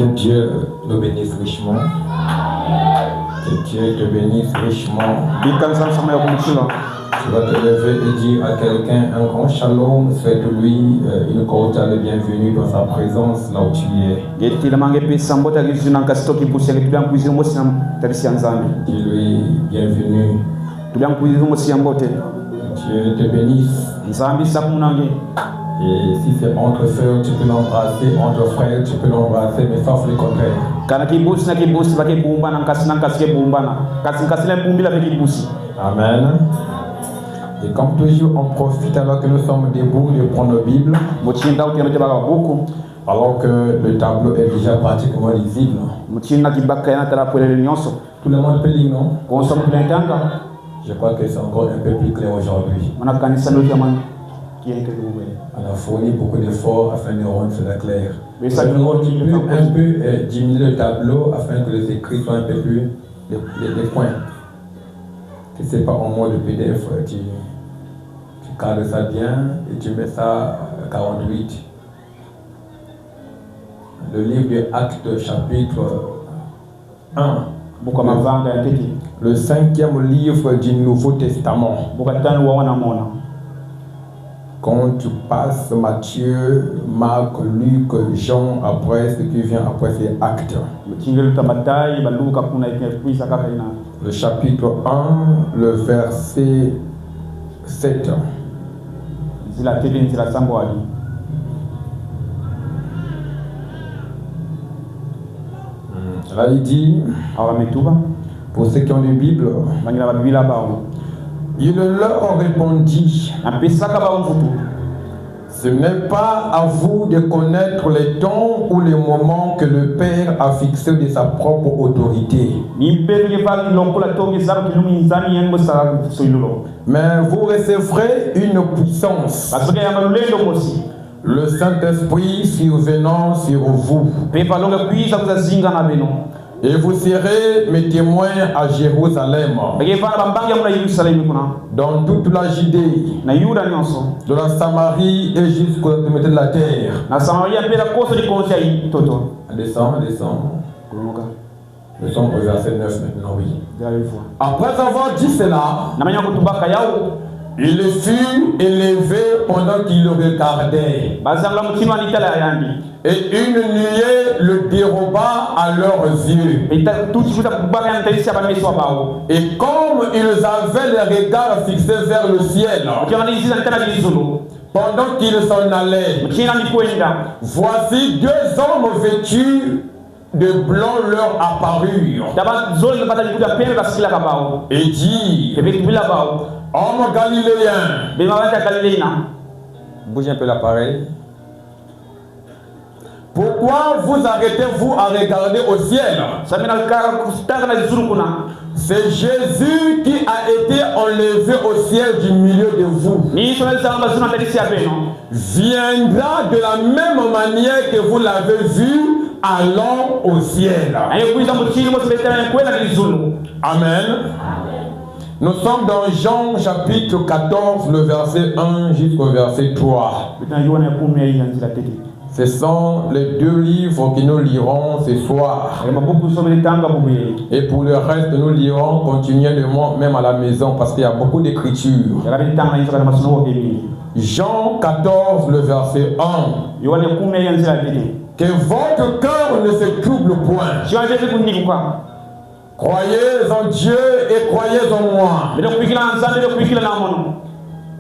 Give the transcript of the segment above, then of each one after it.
Que Dieu nous bénisse richement. Que Dieu te bénisse richement. Tu vas te lever et dire à quelqu'un un grand shalom, souhaite-lui une cordiale bienvenue dans sa présence là où tu es. Dis-lui bienvenue. Dieu te bénisse. Et si c'est entre sœurs, tu peux l'embrasser, entre frères, tu peux l'embrasser, mais sauf le contraire. Amen. Et comme toujours, on profite alors que nous sommes debout de prendre nos Bibles, alors que le tableau est déjà pratiquement lisible. Tout le monde peut lire, non? Je crois que c'est encore un peu plus clair aujourd'hui. On a fourni beaucoup d'efforts afin de rendre cela clair. Mais ça nous un peu diminuer le tableau afin que les écrits soient un peu plus les points. Si ce n'est pas en mode PDF, tu cadres ça bien et tu mets ça à 48. Le livre de Actes chapitre 1. Le 5e livre du Nouveau Testament. Quand tu passes Matthieu, Marc, Luc, Jean, après ce qui vient après c'est Actes. Le chapitre 1, le verset 7. Là il dit, pour ceux qui ont une Bible, il leur répondit, ce n'est pas à vous de connaître les temps ou les moments que le Père a fixés de sa propre autorité. Mais vous recevrez une puissance, le Saint-Esprit survenant sur vous. Et vous serez mes témoins à Jérusalem, dans toute la Judée, de la Samarie et jusqu'aux extrémités de la terre. Descends. Nous sommes au verset 9 maintenant, oui. Après avoir dit cela, il fut élevé pendant qu'il le regardait. Et une nuée le déroba à leurs yeux. Et comme ils avaient les regards fixés vers le ciel, pendant qu'ils s'en allaient, voici deux hommes vêtus de blanc leur apparurent. Et dit, homme galiléen, bougez un peu l'appareil. Pourquoi vous arrêtez-vous à regarder au ciel? C'est Jésus qui a été enlevé au ciel du milieu de vous. Viendra de la même manière que vous l'avez vu allant au ciel. Amen. Nous sommes dans Jean chapitre 14, le verset 1 jusqu'au verset 3. Ce sont les deux livres que nous lirons ce soir. Et pour le reste, nous lirons continuellement, même à la maison, parce qu'il y a beaucoup d'écritures. Jean 14, le verset 1. Que votre cœur ne se trouble point. Croyez en Dieu et croyez en moi.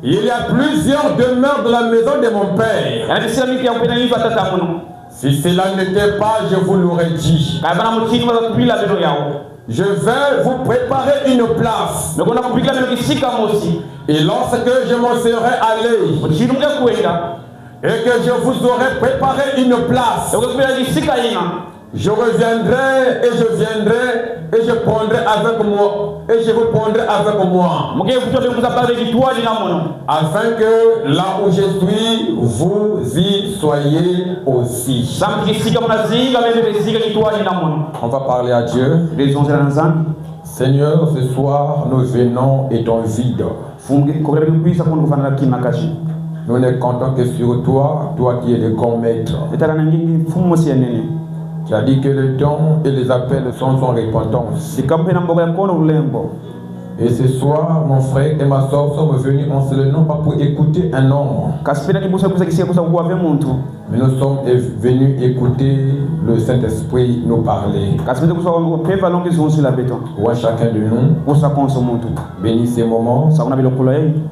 Il y a plusieurs demeures de la maison de mon Père. Si cela n'était pas, je vous l'aurais dit. Je vais vous préparer une place. Et lorsque je m'en serai allé, et que je vous aurai préparé une place, je reviendrai et je viendrai et je prendrai avec moi et je vous prendrai avec moi, afin que là où je suis, vous y soyez aussi. On va parler à Dieu. Seigneur, ce soir, nous venons et ton vide. Nous ne comptons que sur toi, toi qui es le grand maître. Tu as dit que le don et les appels sont sans repentance. Et ce soir, mon frère et ma soeur sont venus en seul nom pas pour écouter un homme. Mais nous sommes venus écouter le Saint-Esprit nous parler. Ou à chacun de nous, bénis ces moments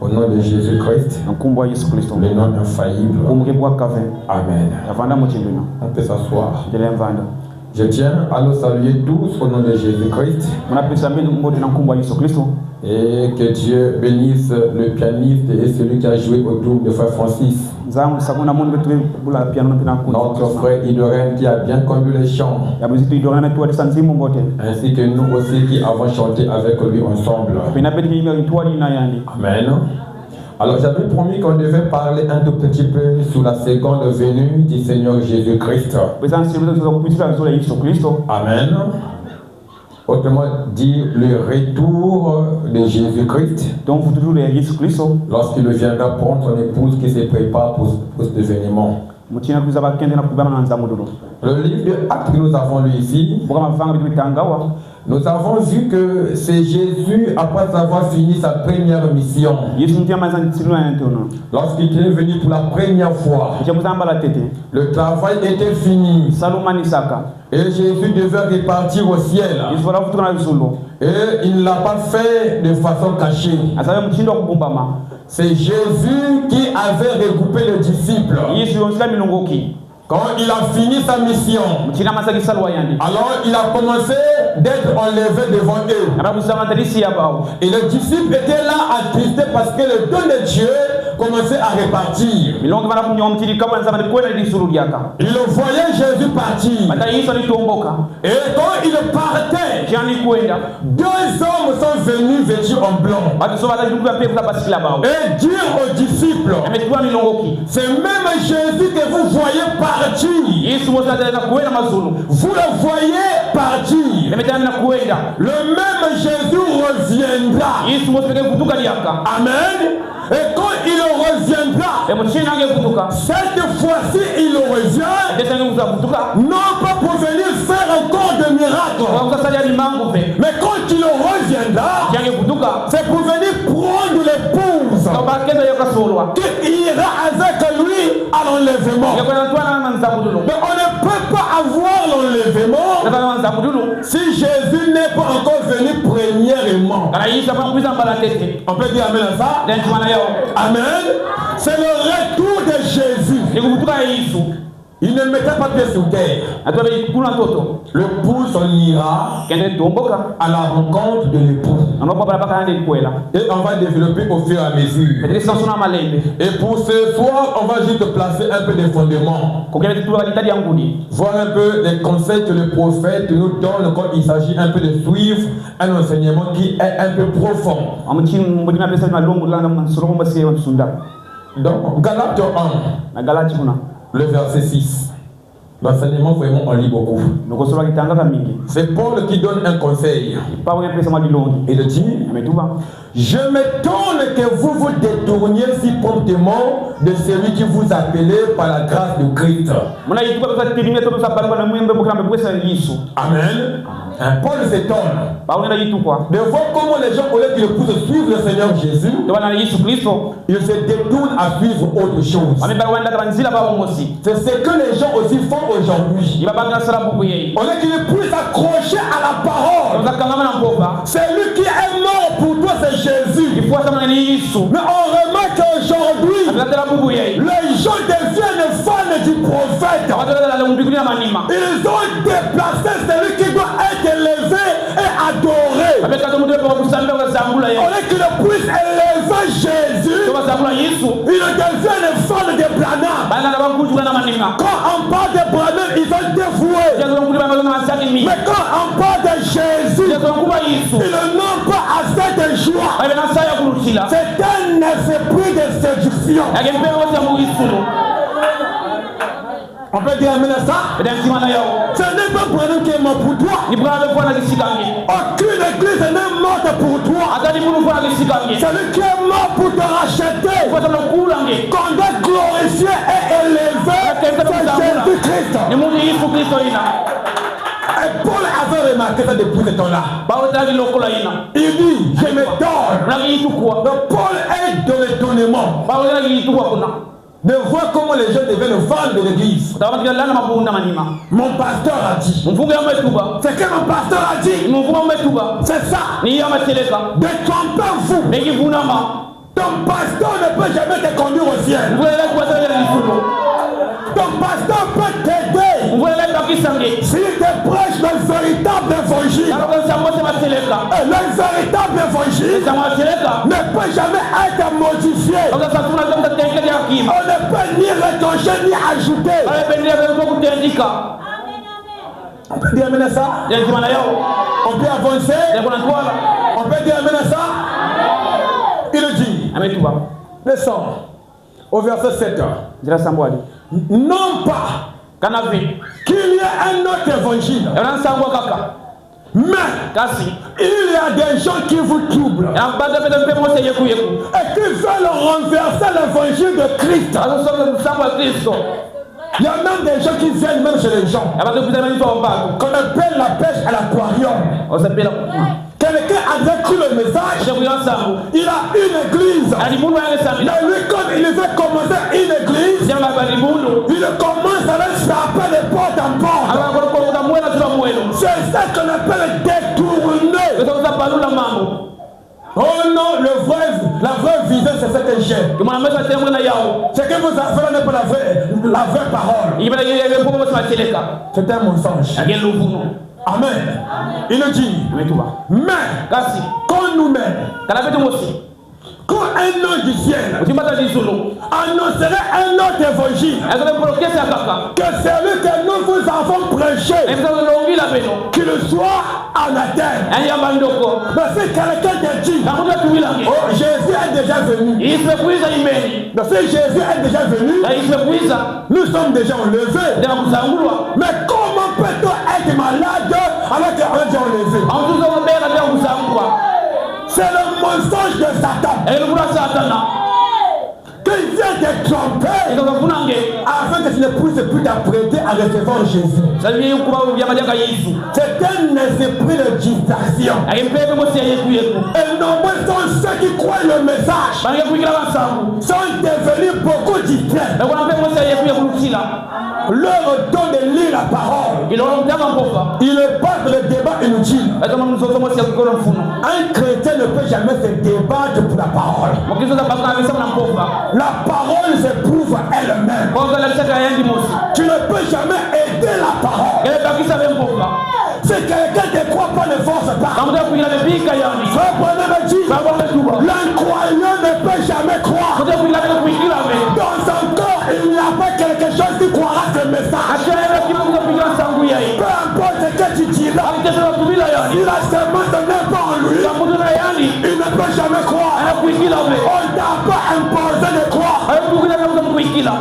au nom de Jésus-Christ, le nom infaillible. Amen. On peut s'asseoir. Je tiens à nous saluer tous au nom de Jésus-Christ. Et que Dieu bénisse le pianiste et celui qui a joué autour de Frère Francis. Notre frère Idoren qui a bien conduit les chants. Ainsi que nous aussi qui avons chanté avec lui ensemble. Amen. Alors j'avais promis qu'on devait parler un tout petit peu sur la seconde venue du Seigneur Jésus-Christ. Amen. Autrement dit, le retour de Jésus-Christ. Lorsqu'il viendra prendre son épouse qui se prépare pour cet événement. Le livre de Actes que nous avons lu ici, nous avons vu que c'est Jésus, après avoir fini sa première mission, lorsqu'il est venu pour la première fois, le travail était fini et Jésus devait repartir au ciel. Et il ne l'a pas fait de façon cachée. C'est Jésus qui avait regroupé les disciples. Quand il a fini sa mission, alors il a commencé d'être enlevé devant eux. Et les disciples étaient là attristés parce que le don de Dieu commençait à repartir. Ils le voyaient Jésus partir. Et quand il partait, deux hommes sont venus vêtus en blanc et dire aux disciples, c'est même Jésus que vous voyez partir. Vous le voyez partir. Le même Jésus reviendra. Amen. Et quand il reviendra, cette fois-ci il revient, non pas pour venir faire encore des miracles, mais quand il reviendra, c'est pour venir prendre l'épouse qui ira avec lui à l'enlèvement. Mais on ne peut pas avoir l'enlèvement si Jésus n'est pas encore venu premièrement. On peut dire amen à ça? Amen. C'est le retour de Jésus. Il ne mettait pas pied sur terre. Le pouls s'en ira à la rencontre de l'époux. Et on va développer au fur et à mesure. Et pour ce soir, on va juste placer un peu de fondements. Voir un peu les conseils que le prophète nous donne quand il s'agit un peu de suivre un enseignement qui est un peu profond. Donc, Galates 1. Le verset 6. L'enseignement vraiment on lit beaucoup. C'est Paul qui donne un conseil. Il dit, je m'étonne que vous vous détourniez si promptement de celui qui vous appelait par la grâce de Christ. Amen. Paul s'étonne de voir comment les gens, au lieu qu'ils puissent suivre le Seigneur Jésus, ils se détournent à suivre autre chose. C'est ce que les gens aussi font aujourd'hui. Au lieu qu'ils puissent s'accrocher à la parole, c'est lui qui est mort pour toi, c'est Jésus. Mais on remarque qu'aujourd'hui, les gens deviennent fans du prophète. Ils ont déplacé celui qui doit être élevé et adoré. On est qu'il puisse élever Jésus. Ils deviennent fans de Branham. Quand on parle de Branham, ils sont dévoués. Mais quand on parle de Jésus, ils n'ont pas assez de joie. C'est un esprit de séduction. On peut dire amen à ça? Ce n'est pas Branham qui est mort pour toi. Aucune église n'est morte pour toi. Celui qui est mort pour te racheter, qu'on doit glorifier et élever, c'est Jésus-Christ. Christ. Et Paul avait remarqué ça depuis ce temps-là. Il dit, je me donne. Donc Paul est dans l'étonnement de voir comment les gens deviennent fans de l'église. Mon pasteur a dit. C'est que mon pasteur a dit. C'est ça. Détrompez-vous. Ton pasteur ne peut jamais te conduire au ciel. Ton pasteur peut t'aider. S'il te prêche le véritable évangile. Et le véritable évangile ne peut jamais être modifié. On ne peut ni retrancher ni ajouter. On peut dire amen à ça. On peut avancer. On peut dire amen à ça. Il dit, descends au verset 7. Non pas qu'il y ait un autre évangile, mais il y a des gens qui vous troublent et qui veulent renverser l'évangile de Christ. Il y a même des gens qui viennent même chez les gens qu'on appelle la pêche à l'aquarium. Quelqu'un avait cru le message, il a une église. Mais lui, comme il veut commencer une église, il commence à aller frapper de porte en porte. C'est ça qu'on appelle détourner. Oh non, la vraie vision, c'est ce que j'ai. Ce que vous avez fait n'est pas la vraie parole. C'est un mensonge. Amen. Il le dit. Mais quand nous-mêmes, quand un homme du ciel annoncerait un autre évangile, que celui que nous vous avons prêché, qu'il soit anathème. Mais si quelqu'un te dit, oh, Jésus est déjà venu. Donc si Jésus est déjà venu, nous sommes déjà enlevés. Mais comment peut-on être malade alors qu'on est déjà enlevé? C'est le mensonge de Satan. Qu'il vient te tromper afin que tu ne puisses plus t'apprêter à recevoir Jésus. C'est un esprit de distraction. Et nombreux sont ceux qui croient le message, sont devenus beaucoup distraits. Leur don de lire la parole, il passe le débat inutile. Un chrétien ne peut jamais se débattre pour la parole. La parole se prouve elle-même. Tu ne peux jamais aider la parole. Si quelqu'un ne croit pas, ne force pas. L'incroyant ne peut jamais croire. Dans son corps, il n'y a pas quelque chose qui croira ce message. Peu importe ce que tu diras, si la semence n'est pas en lui, il ne peut jamais croire. On ne t'a pas imposé de croire.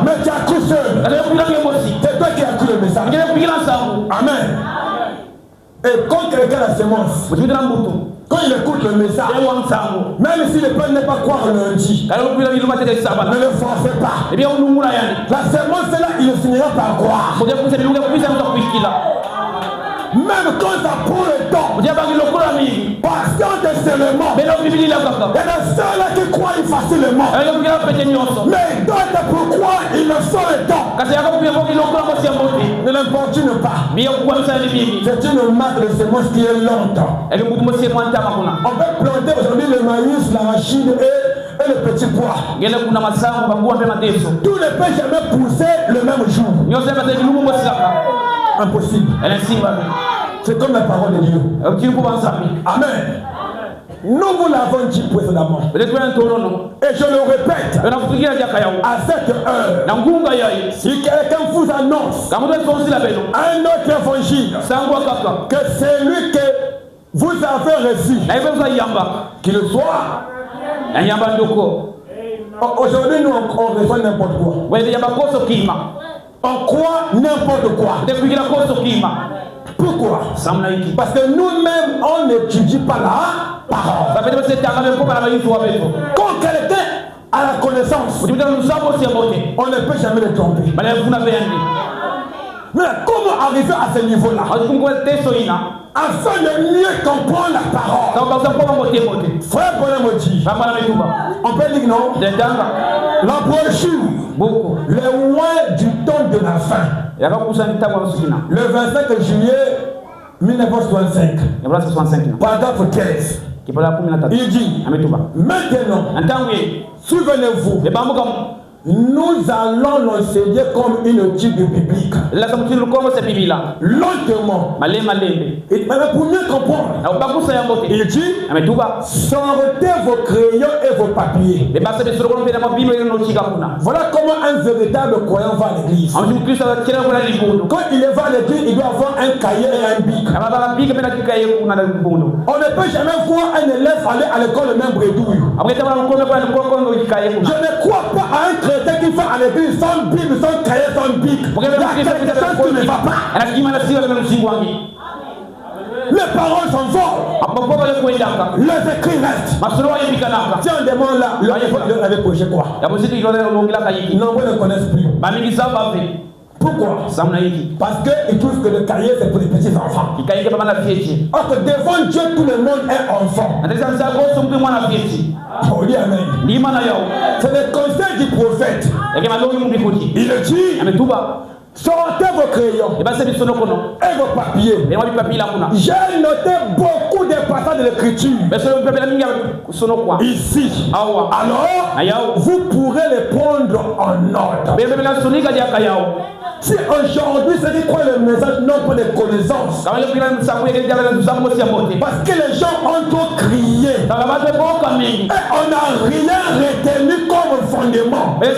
Mais tu as cru seul. C'est toi qui as cru le message. Amen. Et quand quelqu'un a la semence, quand il écoute le message, même s'il ne peut pas croire lundi, ne le forcez pas. La semence est là, il finira par croire. Même quand ça prend le temps, patiente seulement. Il y a ceux-là qui croient facilement. Mais d'autres pourquoi ils ne sont le temps. Ne l'importune pas. C'est une marque de semence qui est lente. On peut planter aujourd'hui le maïs, l'arachide et le petit pois. Tout ne peut jamais pousser le même jour. Impossible. C'est comme la parole de Dieu. Amen. Nous vous l'avons dit précédemment. Et je le répète. À cette heure, si quelqu'un vous annonce un autre évangile, que celui que vous avez reçu, qu'il soit. Aujourd'hui, nous on reçoit n'importe quoi. On croit n'importe quoi. Pourquoi? Parce que nous-mêmes, on n'étudie pas la parole. Quand quelqu'un a la connaissance, on ne peut jamais le tromper. Mais comment arriver à ce niveau-là? Afin de mieux comprendre la parole. Frère Bonamoti, on peut dire non? La brochure, le loin du temps de la fin. Le 25 juillet 1965. Paragraphe 15. Il dit, maintenant, souvenez-vous, nous allons l'enseigner comme une étude biblique. Lentement. Et pour mieux comprendre, il dit, sortez vos crayons et vos papiers. Voilà comment un véritable croyant va à l'église. Quand il va à l'église, il doit avoir un cahier et un bic. On ne peut jamais voir un élève aller à l'école le même bredouille. Je ne crois pas à un chrétien qui va à l'église sans bible, sans cahier, sans bic. Il y a quelque chose qui ne va pas. Les paroles s'envolent. Les écrits restent. Si on demande là, le avait projet quoi? Non, vous ne connaissent plus. Pourquoi? Parce qu'ils trouvent que le cahier c'est pour les petits enfants. Or que devant Dieu tout le monde est enfant. Oh, dis amen. C'est le conseil du prophète. Il le dit. Sortez vos crayons et vos papiers. J'ai noté beaucoup de passages de l'écriture ici. Alors, vous pourrez les prendre en ordre. Si aujourd'hui c'est dit quoi le message non pas de connaissances, parce que les gens ont trop crié et on n'a rien retenu comme fondement, et les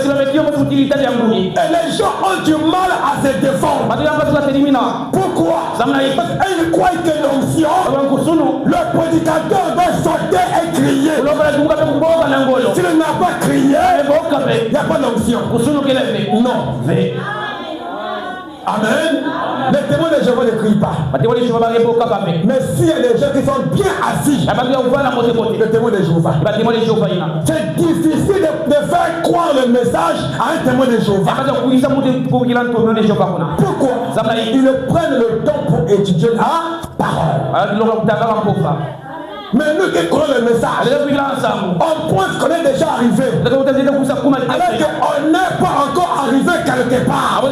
gens ont du mal à se défendre. Pourquoi? Parce qu'ils croient que l'onction, le prédicateur doit sortir et crier. S'il n'a pas crié, il n'y a pas d'onction. Non. Amen. Les témoins de Jéhovah ne crient pas. Mais s'il y a des gens qui sont bien assis, les témoins de Jéhovah, c'est difficile de faire croire le message à un témoin de Jéhovah. Pourquoi? Ils prennent le temps pour étudier la parole. Mais nous qui connaissons le message, on pense qu'on est déjà arrivé. Alors qu'on n'est pas encore arrivé quelque part.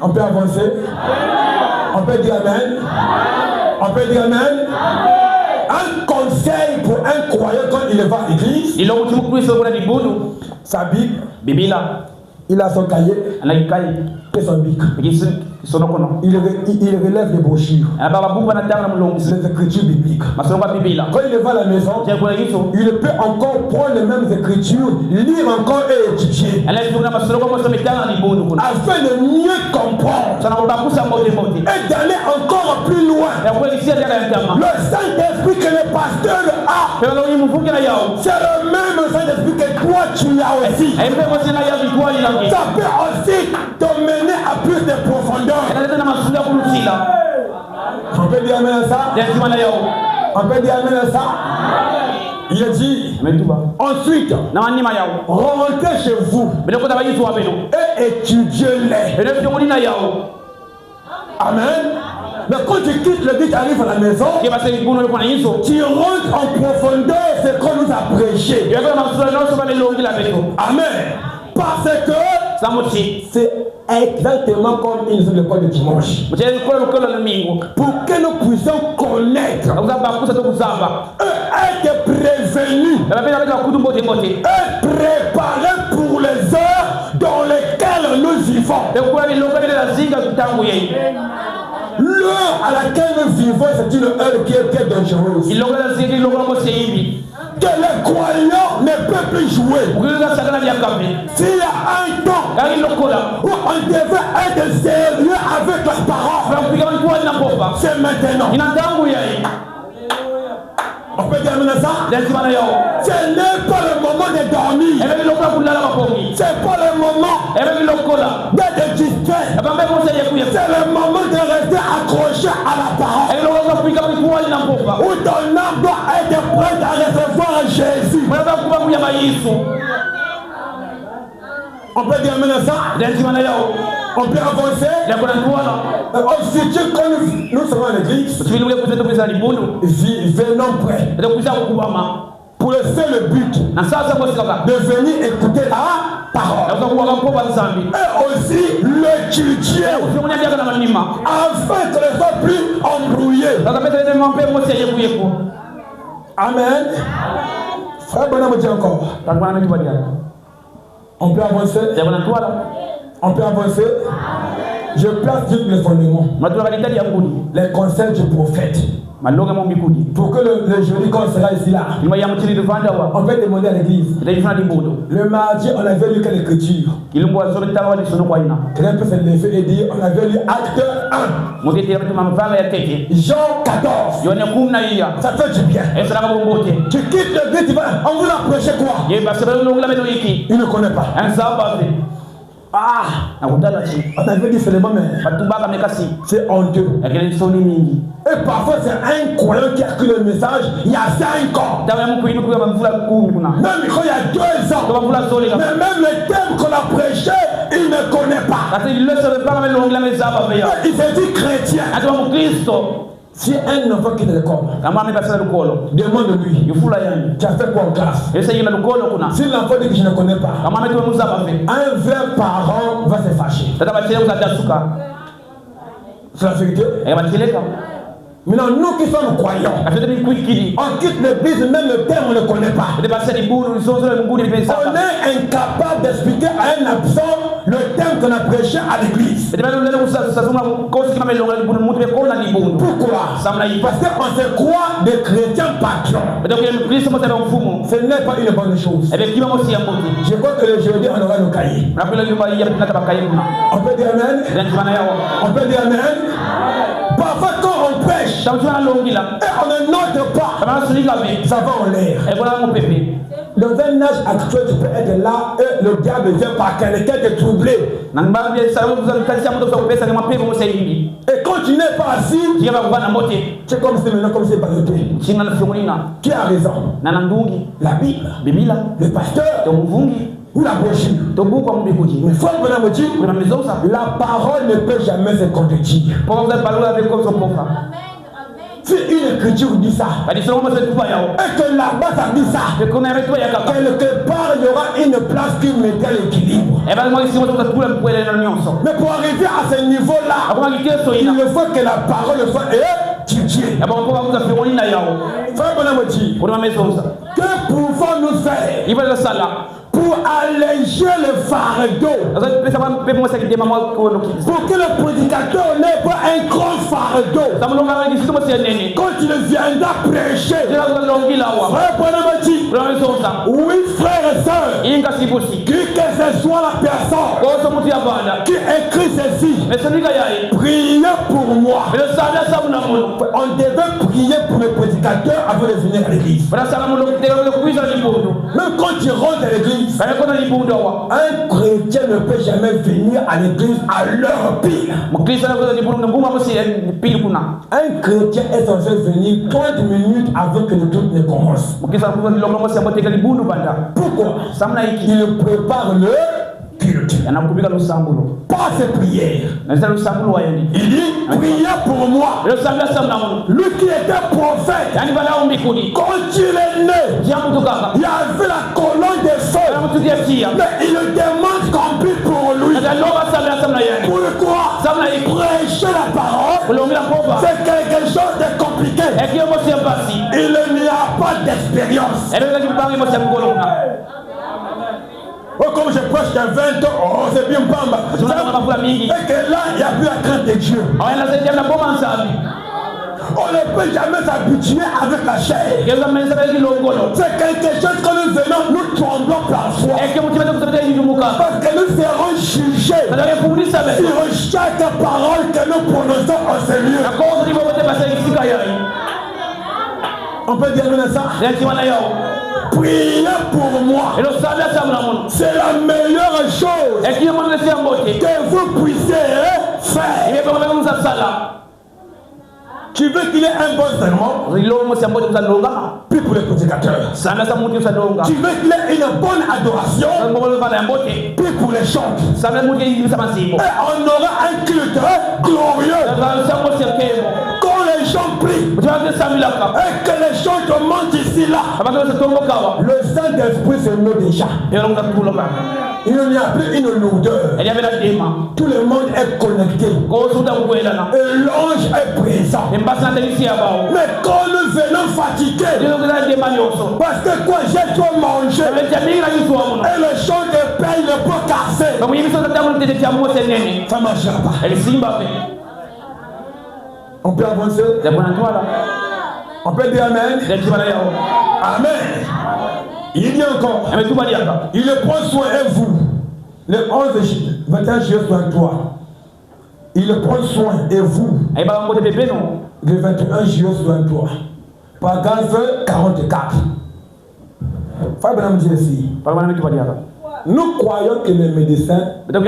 On peut avancer. On peut dire amen. On peut dire amen. Un conseil pour un croyant quand il va à l'église, sa Bible, il a son cahier et son bic. Il relève les brochures, les écritures bibliques. Quand il va à la maison, il peut encore prendre les mêmes écritures, lire encore et étudier, afin de mieux comprendre et d'aller encore plus loin. Le Saint-Esprit que le pasteur a, c'est le même Saint-Esprit que toi tu as aussi. Ça peut aussi te mener à plus de profondeur. On peut dire amen à ça? On peut dire amen à ça? Il a dit ensuite, rentrez chez vous et étudiez-les. Amen. Mais quand tu quittes le but, tu arrives à la maison, tu rentres en profondeur ce qu'on nous a prêché. Amen. Parce que c'est exactement comme une école de dimanche. Pour que nous puissions connaître, être prévenus et préparés pour les heures dans lesquelles nous vivons. L'heure à laquelle nous vivons, c'est une heure qui est dangereuse. Que les croyants ne peuvent plus jouer. S'il y a un temps où on devait être sérieux avec leurs parents, c'est maintenant. On peut dire ça? Ce n'est pas le moment de dormir. C'est pas le moment d'être distrait. C'est le moment de rester accroché à la parole. Où ton âme doit être prête à recevoir Jésus. On peut dire maintenant ça. On peut avancer. Au futur, quand nous serons à l'église, venons prêts. Pour le seul but de venir écouter la parole. Et aussi l'étudier. Afin que ne soit plus embrouillé. Amen. Frère Bonhomme dit encore. On peut avancer. On peut avancer. Je place juste les fondements. Les conseils du prophète. Pour que le jeudi, quand on sera ici là, on peut demander à l'église. Le mardi, on avait lu quelle écriture? Quelqu'un peut se lever et dire on avait lu Acte 1. Jean 14. Ça fait du bien. Tu quittes le but, on vous a prêché quoi? Il ne connaît pas. On avait dit seulement, mais c'est honteux. Et parfois c'est un croyant qui a écrit le message il y a 5 ans. Même quand il y a 2 ans. Mais même le thème qu'on a prêché, il ne connaît pas. Il s'est dit chrétien. Si un enfant quitte l'école, demande-lui, tu as fait quoi en classe? Si l'enfant dit que je ne connais pas, un vrai parent va se fâcher. C'est la vérité. Maintenant, nous qui sommes croyants, on quitte l'église, même le thème on ne connaît pas. On est incapable d'expliquer à un absent le thème qu'on a prêché à l'église. Pourquoi? Parce qu'on se croit des chrétiens patrons. Ce n'est pas une bonne chose. Je crois que le jeudi on aura nos cahiers. On peut dire amen. On peut dire amen. Parfois quand on prêche et on ne note pas, ça va en l'air. Dans un âge actuel, tu peux être là et le diable vient par quelqu'un te troubler. Et quand tu n'es pas assis, c'est comme si maintenant, comme c'est baloté. Qui a raison? La Bible, le pasteur, ou la brochure. Mais faut me dire, la parole ne peut jamais se contredire. Si une écriture dit ça, et que là-bas ça dit ça, quelque part il y aura une place qui mettait l'équilibre. Mais pour arriver à ce niveau-là, il faut que la parole soit étudiée. Que pouvons-nous faire pour alléger le fardeau? Pour que le prédicateur n'ait pas un grand fardeau. Quand il viendra prêcher, oui, frères et sœurs, que ce soit la personne qui écrit ceci, priez pour moi. On devait prier pour le prédicateur avant de venir à l'église. Même quand tu rentres à l'église, un chrétien ne peut jamais venir à l'église à l'heure pile. Un chrétien est censé venir 30 minutes avant que le culte ne commence. Pourquoi? Il prépare le culte. Pas ses prières. Il dit priez pour moi. Lui qui était prophète, quand il est né, il y avait la colonne de feu. Mais il demande qu'on prie pour lui. Pourquoi? Prêcher la parole, c'est quelque chose de compliqué. Il n'y a pas d'expérience. Oh, comme je prêche qu'il y a 20 ans, oh, c'est bien Bamba. Et que là, il n'y a plus la crainte de Dieu. On ne peut jamais s'habituer avec la chair. C'est quelque chose que nous venons, nous tremblons parfois. Parce que nous serons jugés sur chaque parole que nous prononçons au Seigneur. On peut dire ça? Priez pour moi. C'est la meilleure chose que vous puissiez faire. Tu veux qu'il ait un bon serment? Puis pour les prédicateurs. Tu veux qu'il ait une bonne adoration? Puis pour les chants. Et on aura un culte glorieux. Quand les gens prient et que les chants montent ici là, le Saint-Esprit se met déjà. Il n'y a plus une lourdeur. Tout le monde est connecté. Et l'ange est présent. Mais quand nous venons fatigués, parce que quoi, j'ai trop mangé, et le champ de pain ne peut casser, ça ne marchera pas. On peut avancer? On peut dire Amen? Amen. Il dit encore, il prend soin et vous. Le 21 juillet 23. Il prend soin et vous. Le 21 juillet 23. Paragraphe 44. Nous croyons que les médecins aident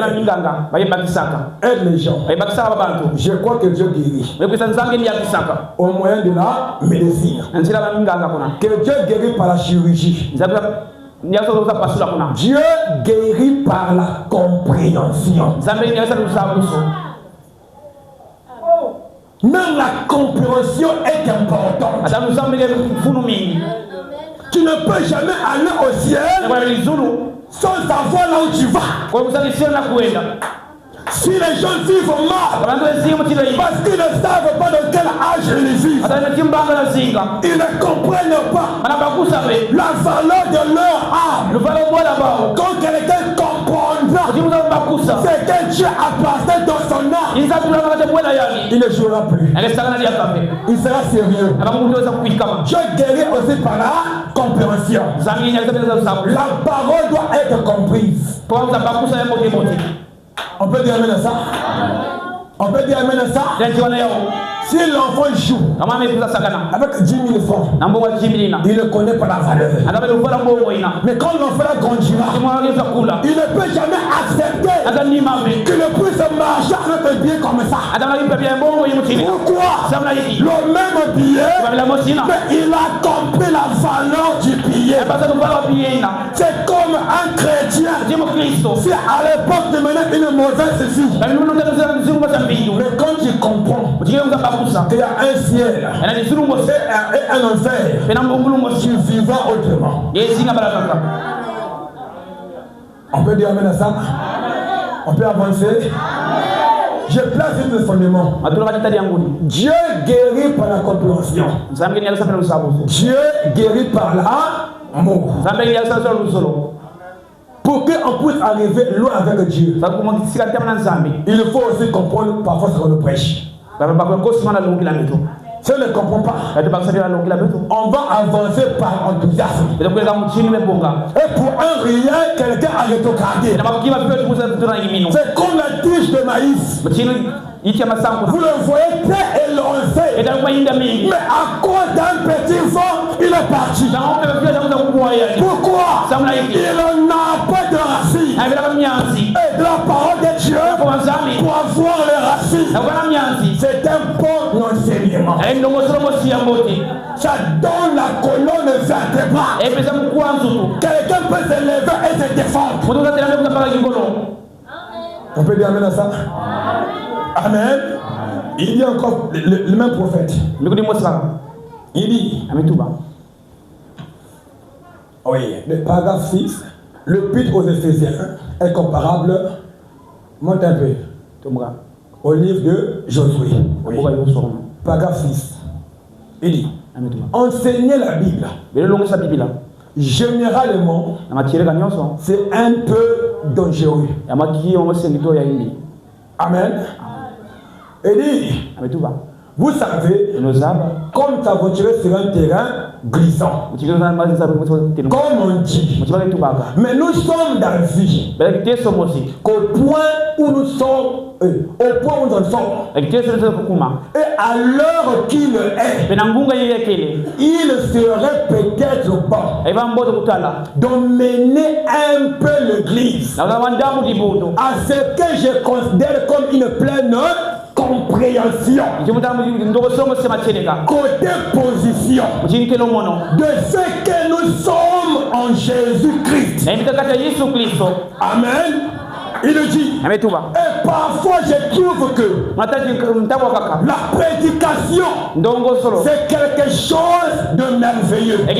les gens. Je crois que Dieu guérit au moyen de la médecine. Que Dieu guérit par la chirurgie. Dieu guérit par la compréhension. Même la compréhension est importante. Tu ne peux jamais aller au ciel sans savoir là où tu vas. Si les gens vivent mal, parce qu'ils ne savent pas de quel âge ils vivent, ils ne comprennent pas la valeur de leur âme. Quand quelqu'un comprendra ce que Dieu a placé dans son âme, il ne jouera plus. Il sera sérieux. Dieu guérit aussi par la compréhension. La parole doit être comprise. On peut dire amen à ça? On peut dire amen à ça? Si l'enfant joue avec 10 000 francs, il ne connaît pas la valeur. Mais quand l'enfant grandira, il ne peut jamais accepter qu'il ne puisse marcher avec un billet comme ça. Pourquoi? Le même billet, mais il a compris la valeur du billet. C'est comme un chrétien. Si à l'époque de mener une mauvaise vie, mais quand tu comprends qu'il y a un ciel et un enfer, tu vivras autrement. On peut dire amen à ça? On peut avancer? Je place le fondement. Dieu guérit par la compréhension. Dieu guérit par l'amour. Pour qu'on puisse arriver loin avec Dieu, il faut aussi comprendre parfois ce qu'on nous prêche. Si on ne comprend pas, on va avancer par enthousiasme. Et pour un rien, quelqu'un a rétrogradé. C'est comme la tige de maïs. Vous le voyez très élancé. Mais à cause d'un petit vent, il est parti. Pourquoi? Il n'a pas de racines. Et de la parole de Dieu, pour avoir les racines, c'est un bon enseignement. Ça donne la colonne vertébrale. Quelqu'un peut se lever et se défendre. On peut dire amen à ça? Amen. Il y a encore le même prophète. Il dit, oui, le paragraphe 6, le but aux Éphésiens est comparable, monte un peu, au livre de Josué. Oui. Paragraphe 6. Il dit, enseigner la Bible, généralement, c'est un peu dangereux. Amen. Et dit, vous savez, comme ta voiture sur un terrain glissant, comme on dit, mais nous sommes dans la vie, qu'au point où nous sommes, au point où nous en sommes, et à l'heure qu'il est, il serait peut-être bon d'emmener un peu l'église à ce que je considère comme une pleine compréhension. compréhension, côté position de ce que nous sommes en Jésus-Christ. Amen. Il dit, et parfois je trouve que la prédication c'est quelque chose de merveilleux. Mais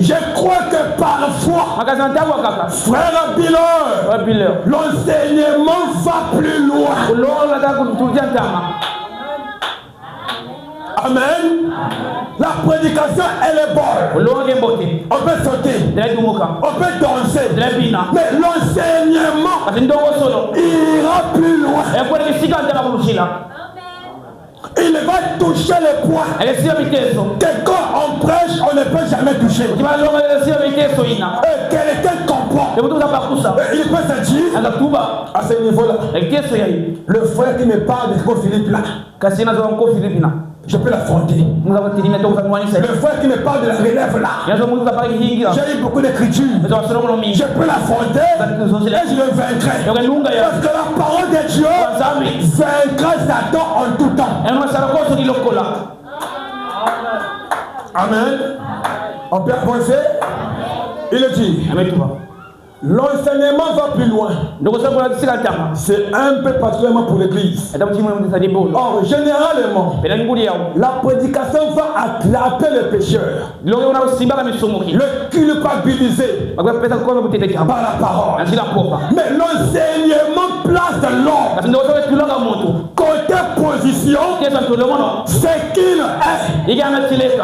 je crois que parfois, frère Biller, l'enseignement va plus loin. Amen. La prédication, elle est bonne. On peut sauter, on peut danser, mais l'enseignement ira plus loin. Il va toucher les points que quand on prêche, on ne peut jamais toucher. Et quelqu'un comprend. Il peut se dire, à ce niveau-là, le frère qui me parle de Philippe là, je peux l'affronter. Le frère qui me parle de la relève là, j'ai eu beaucoup d'écritures. Je peux l'affronter et je le vaincrai. Parce que la parole de Dieu vaincra Satan en tout temps. Amen. On peut avancer. Il dit, l'enseignement va plus loin. C'est un peu particulièrement pour l'église. Or, généralement, la prédication va attraper les pécheurs, le culpabiliser par la parole. Mais l'enseignement place de l'homme côté position, c'est qu'il est.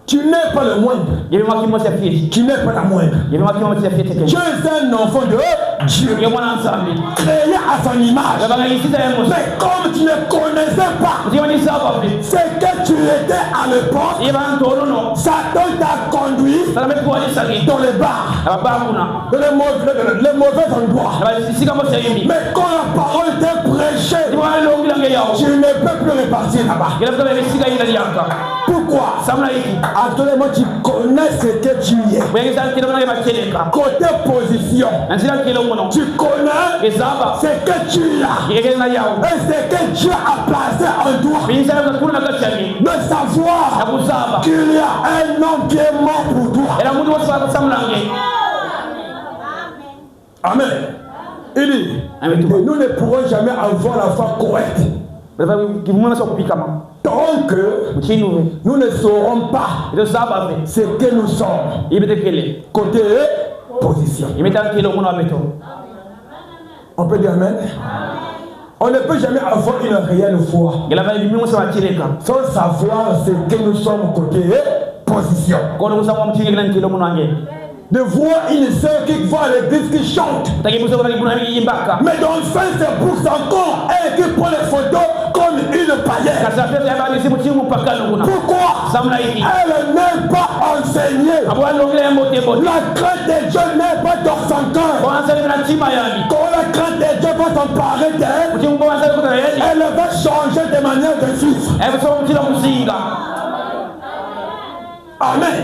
Tu n'es pas le moindre. Tu n'es pas la moindre. Tu es un enfant de Dieu, créé à son image. Mais comme tu ne connaissais pas ce que tu étais à l'époque, Satan t'a conduit dans les bars, dans les mauvais endroits. Mais quand la parole t'est prêchée, tu ne peux plus repartir là-bas. Pourquoi? Actuellement, tu connais ce que tu es. Côté position, tu connais ce que tu as et ce que Dieu a placé en toi. De savoir qu'il y a un homme qui est mort pour toi. Amen. Il dit, nous ne pourrons jamais avoir la foi correcte tant que nous ne saurons pas ce que nous sommes. Côté position. On peut dire amen. On ne peut jamais avoir une réelle foi sans savoir ce que nous sommes côté position. De voir une sœur qui va à l'église qui chante, mais dans le fait c'est pour encore elle qui prend les photos comme une païenne. Pourquoi? Elle n'est pas enseignée. La crainte de Dieu n'est pas dans son cœur. Quand la crainte de Dieu va s'emparer d'elle, elle va changer de manière de vivre. Amen.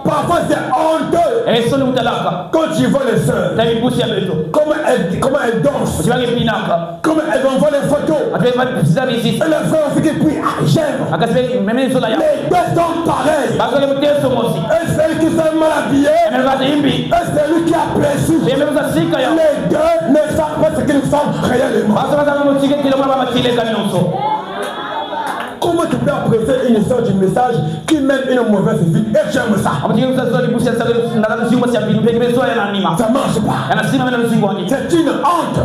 Parfois c'est honteux quand tu vois les sœurs, comment elles dansent, comment elles envoient les photos. Et les frères aussi qui prient, j'aime. Les deux sont pareils. Et celle qui s'est mal habillée, et celui qui apprécie. Les deux ne savent pas ce qu'ils sont réellement. Comment tu peux apprécier une sœur du message qui mène une mauvaise vie? Et j'aime ça. Ça marche pas. C'est une honte.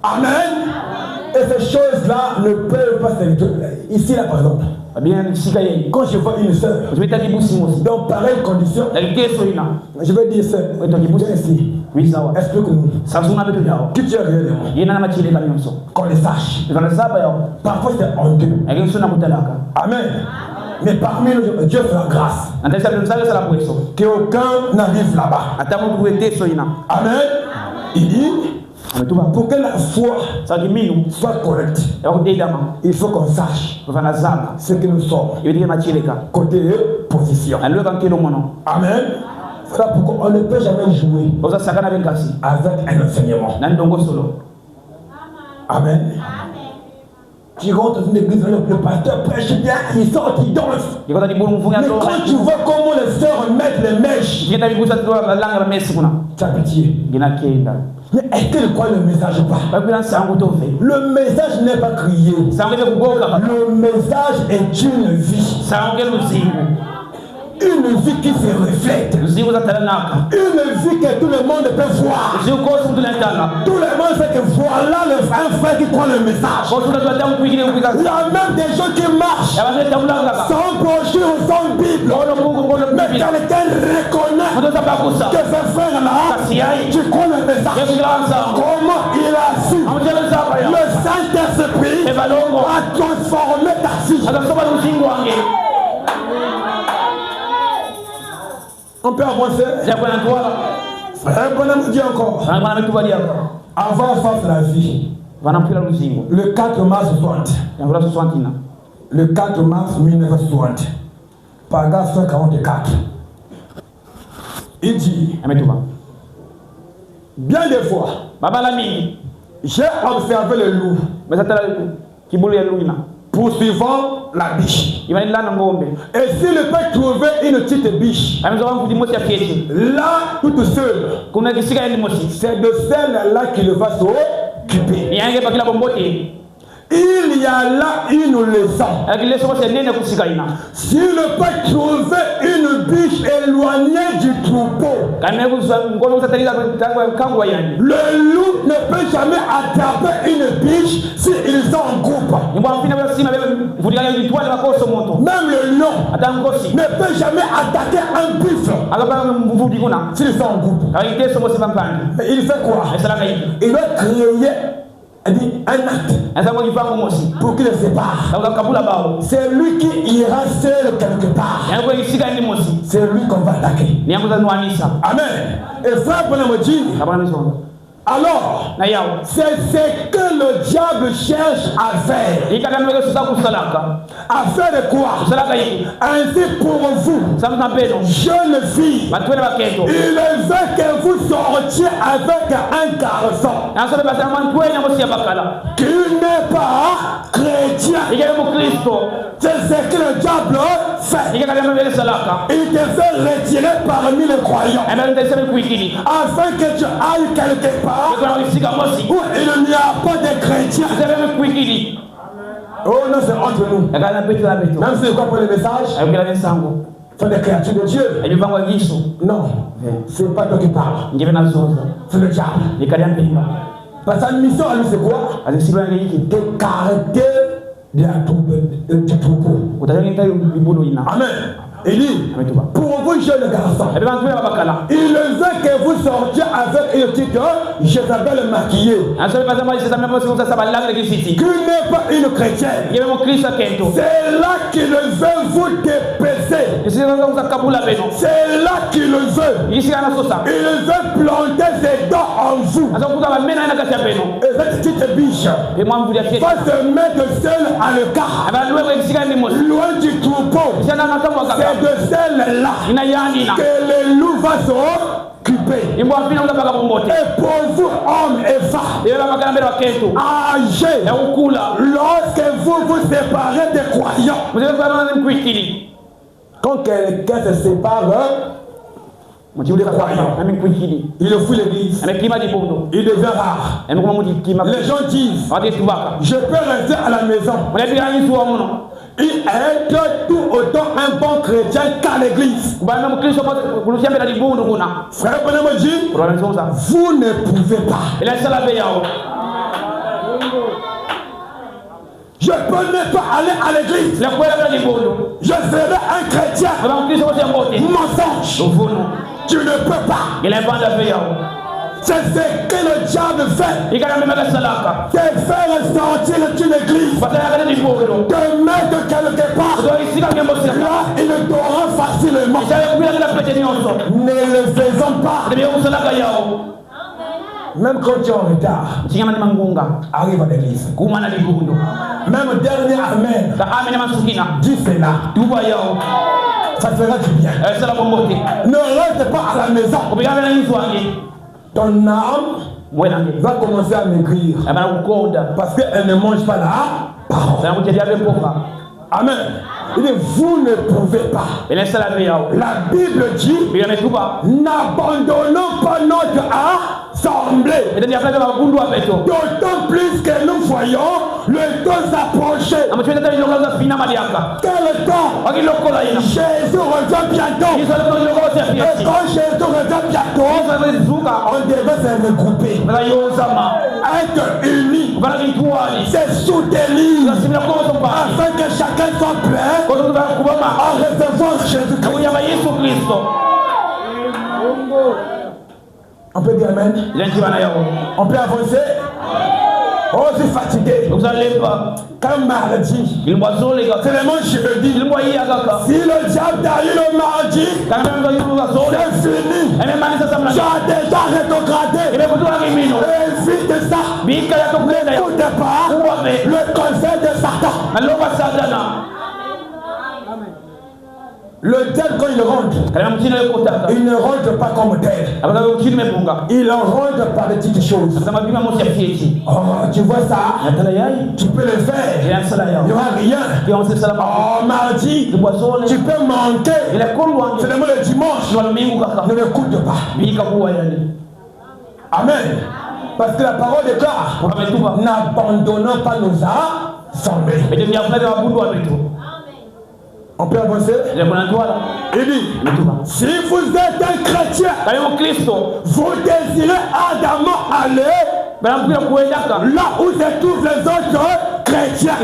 Amen. Et ces choses-là ne peuvent pas s'éviter. Ici, là, par exemple, quand je vois une sœur dans pareilles conditions, je vais dire ça. Ici. Explique-nous. Qui tu es réellement? Qu'on le sache. Parfois c'est honteux. Amen. Mais parmi nous, Dieu fait la grâce. Qu'aucun n'arrive là-bas. Amen. Il dit, pour que la foi soit correcte, il faut qu'on sache ce que nous sommes. Côté position. Amen. Voilà pourquoi on ne peut jamais jouer avec un enseignement. Amen. Tu rentres dans une église, le pasteur prêche bien, il sort, il danse. Mais quand tu vois comment les sœurs mettent les mèches, tu as pitié. Mais est-ce qu'elle croit le message ou pas? Le message n'est pas crié. Le message est une vie. Une vie qui se reflète. Une vie que tout le monde peut voir. Tout le monde sait que voilà un frère qui croit le message. La même des gens qui marchent sans brochure ou sans Bible. Mais quelqu'un reconnaît que ce frère-là, tu crois le message. Comment il a su? Le Saint-Esprit a transformé ta vie. On peut avancer. Frère Bonhomme dit encore. Avant face la vie. Le 4 mars 60. Le 4 mars 1960. Paragraphe 144. Il dit. Bien des fois. J'ai observé le loup. Poursuivant la biche. Et s'il peut trouver une petite biche, là, toute seule, c'est de celle-là qu'il va s'occuper. Il y a là une leçon. S'il peut trouver une biche éloignée du troupeau, le loup ne peut jamais attraper une biche s'ils sont en groupe. Même le lion ne peut jamais attaquer un buffle s'ils sont en groupe. Mais il fait quoi? Il va créer un acte pour qu'il le sépare. C'est lui qui ira seul quelque part. C'est lui qu'on va attaquer. Amen. Et frère Bonhomme dit, alors, c'est ce que le diable cherche à faire. À faire de quoi? Ainsi pour vous, jeunes filles, il veut que vous sortiez avec un garçon qui n'est pas chrétien. C'est ce que le diable fait. Il te fait retirer parmi les croyants afin que tu ailles quelque part où il n'y a pas de chrétiens. Oh non, c'est entre nous. Même si c'est quoi pour le message, sont des créatures de Dieu. Non, c'est pas toi qui parles. C'est le diable. Parce que sa mission à lui c'est quoi? D'écarter du troupeau. Amen. Il dit, pour vous jeunes garçons, il veut que vous sortiez avec une petite Jézabel maquillée, qui n'est pas une chrétienne. C'est là qu'il veut vous dépêcher. C'est là qu'il veut. Il veut planter ses dents en vous. Et cette petite biche va se mettre seule à l'écart, loin du troupeau. C'est de celle-là que le loup va s'occuper. Et pour vous, hommes et femmes âgés, lorsque vous vous séparez des croyants, quand quelqu'un se sépare des croyants, il fuit l'église, il devient rare. Les gens disent, je peux rester à la maison. Il est tout autant un bon chrétien qu'à l'église. Frère Bonhomme dit, vous ne pouvez pas. Je peux ne pas aller à l'église. Je serai un chrétien. Mensonge. Tu ne peux pas. C'est ce que le diable fait. C'est faire sortir une église, de mettre quelque part. Là, il t'aura facilement. Ne le faisons pas. Même quand tu es en retard, arrive à l'église. Même dernier amen. Dis cela. Ça fera du bien. Ne reste pas à la maison. Ton âme va commencer à maigrir. Parce qu'elle ne mange pas la parole. Amen. Il dit, vous ne pouvez pas. La Bible dit, n'abandonnons pas notre assemblée. D'autant plus que nous voyons le temps s'approcher. Quel temps? Jésus revient bientôt. Et quand Jésus revient bientôt, on devait se regrouper. Être unis. C'est soutenir. Afin que chacun soit prêt en recevant Jésus-Christ. On peut dire Amen. On peut avancer. Oh, je suis fatigué. Comme mardi, c'est le jeudi. Si le diable t'a eu le mardi, c'est fini. Tu as déjà rétrogradé. Évite ça. N'écoute pas le conseil de Satan. Le tel, quand il rentre, il ne rentre pas comme tel. Il rentre par des petites choses. Oh, tu vois ça? Tu peux le faire. Il n'y aura rien. Oh, mardi, tu peux manquer. Seulement le dimanche. Ne l'écoute pas. Amen. Parce que la parole déclare, n'abandonnons pas nos assemblées. On peut avancer? Il dit, si vous êtes un chrétien, vous désirez ardemment aller là où se trouvent les autres chrétiens.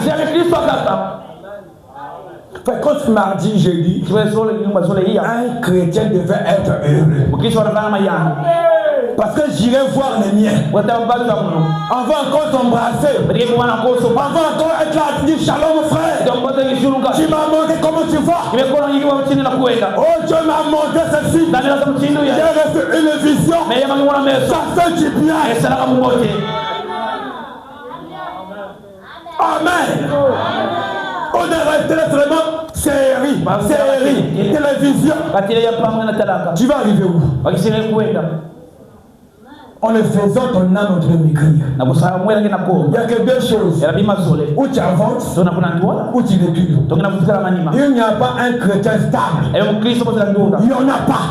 Quand mardi, jeudi, un chrétien devait être heureux. Parce que j'irai voir les miens. On va encore s'embrasser. On va encore être là, dire shalom frère. Tu m'as montré comment tu vas. Oh, Dieu m'a montré ceci. J'ai reçu une vision. Ça fait du bien. Amen. On est resté là seulement série, télévision. Tu vas arriver où? En le faisant, ton âme entre maigrir. Il y a que deux choses. Où tu avances, où tu recules. Il n'y a pas un chrétien stable. Il n'y en a pas.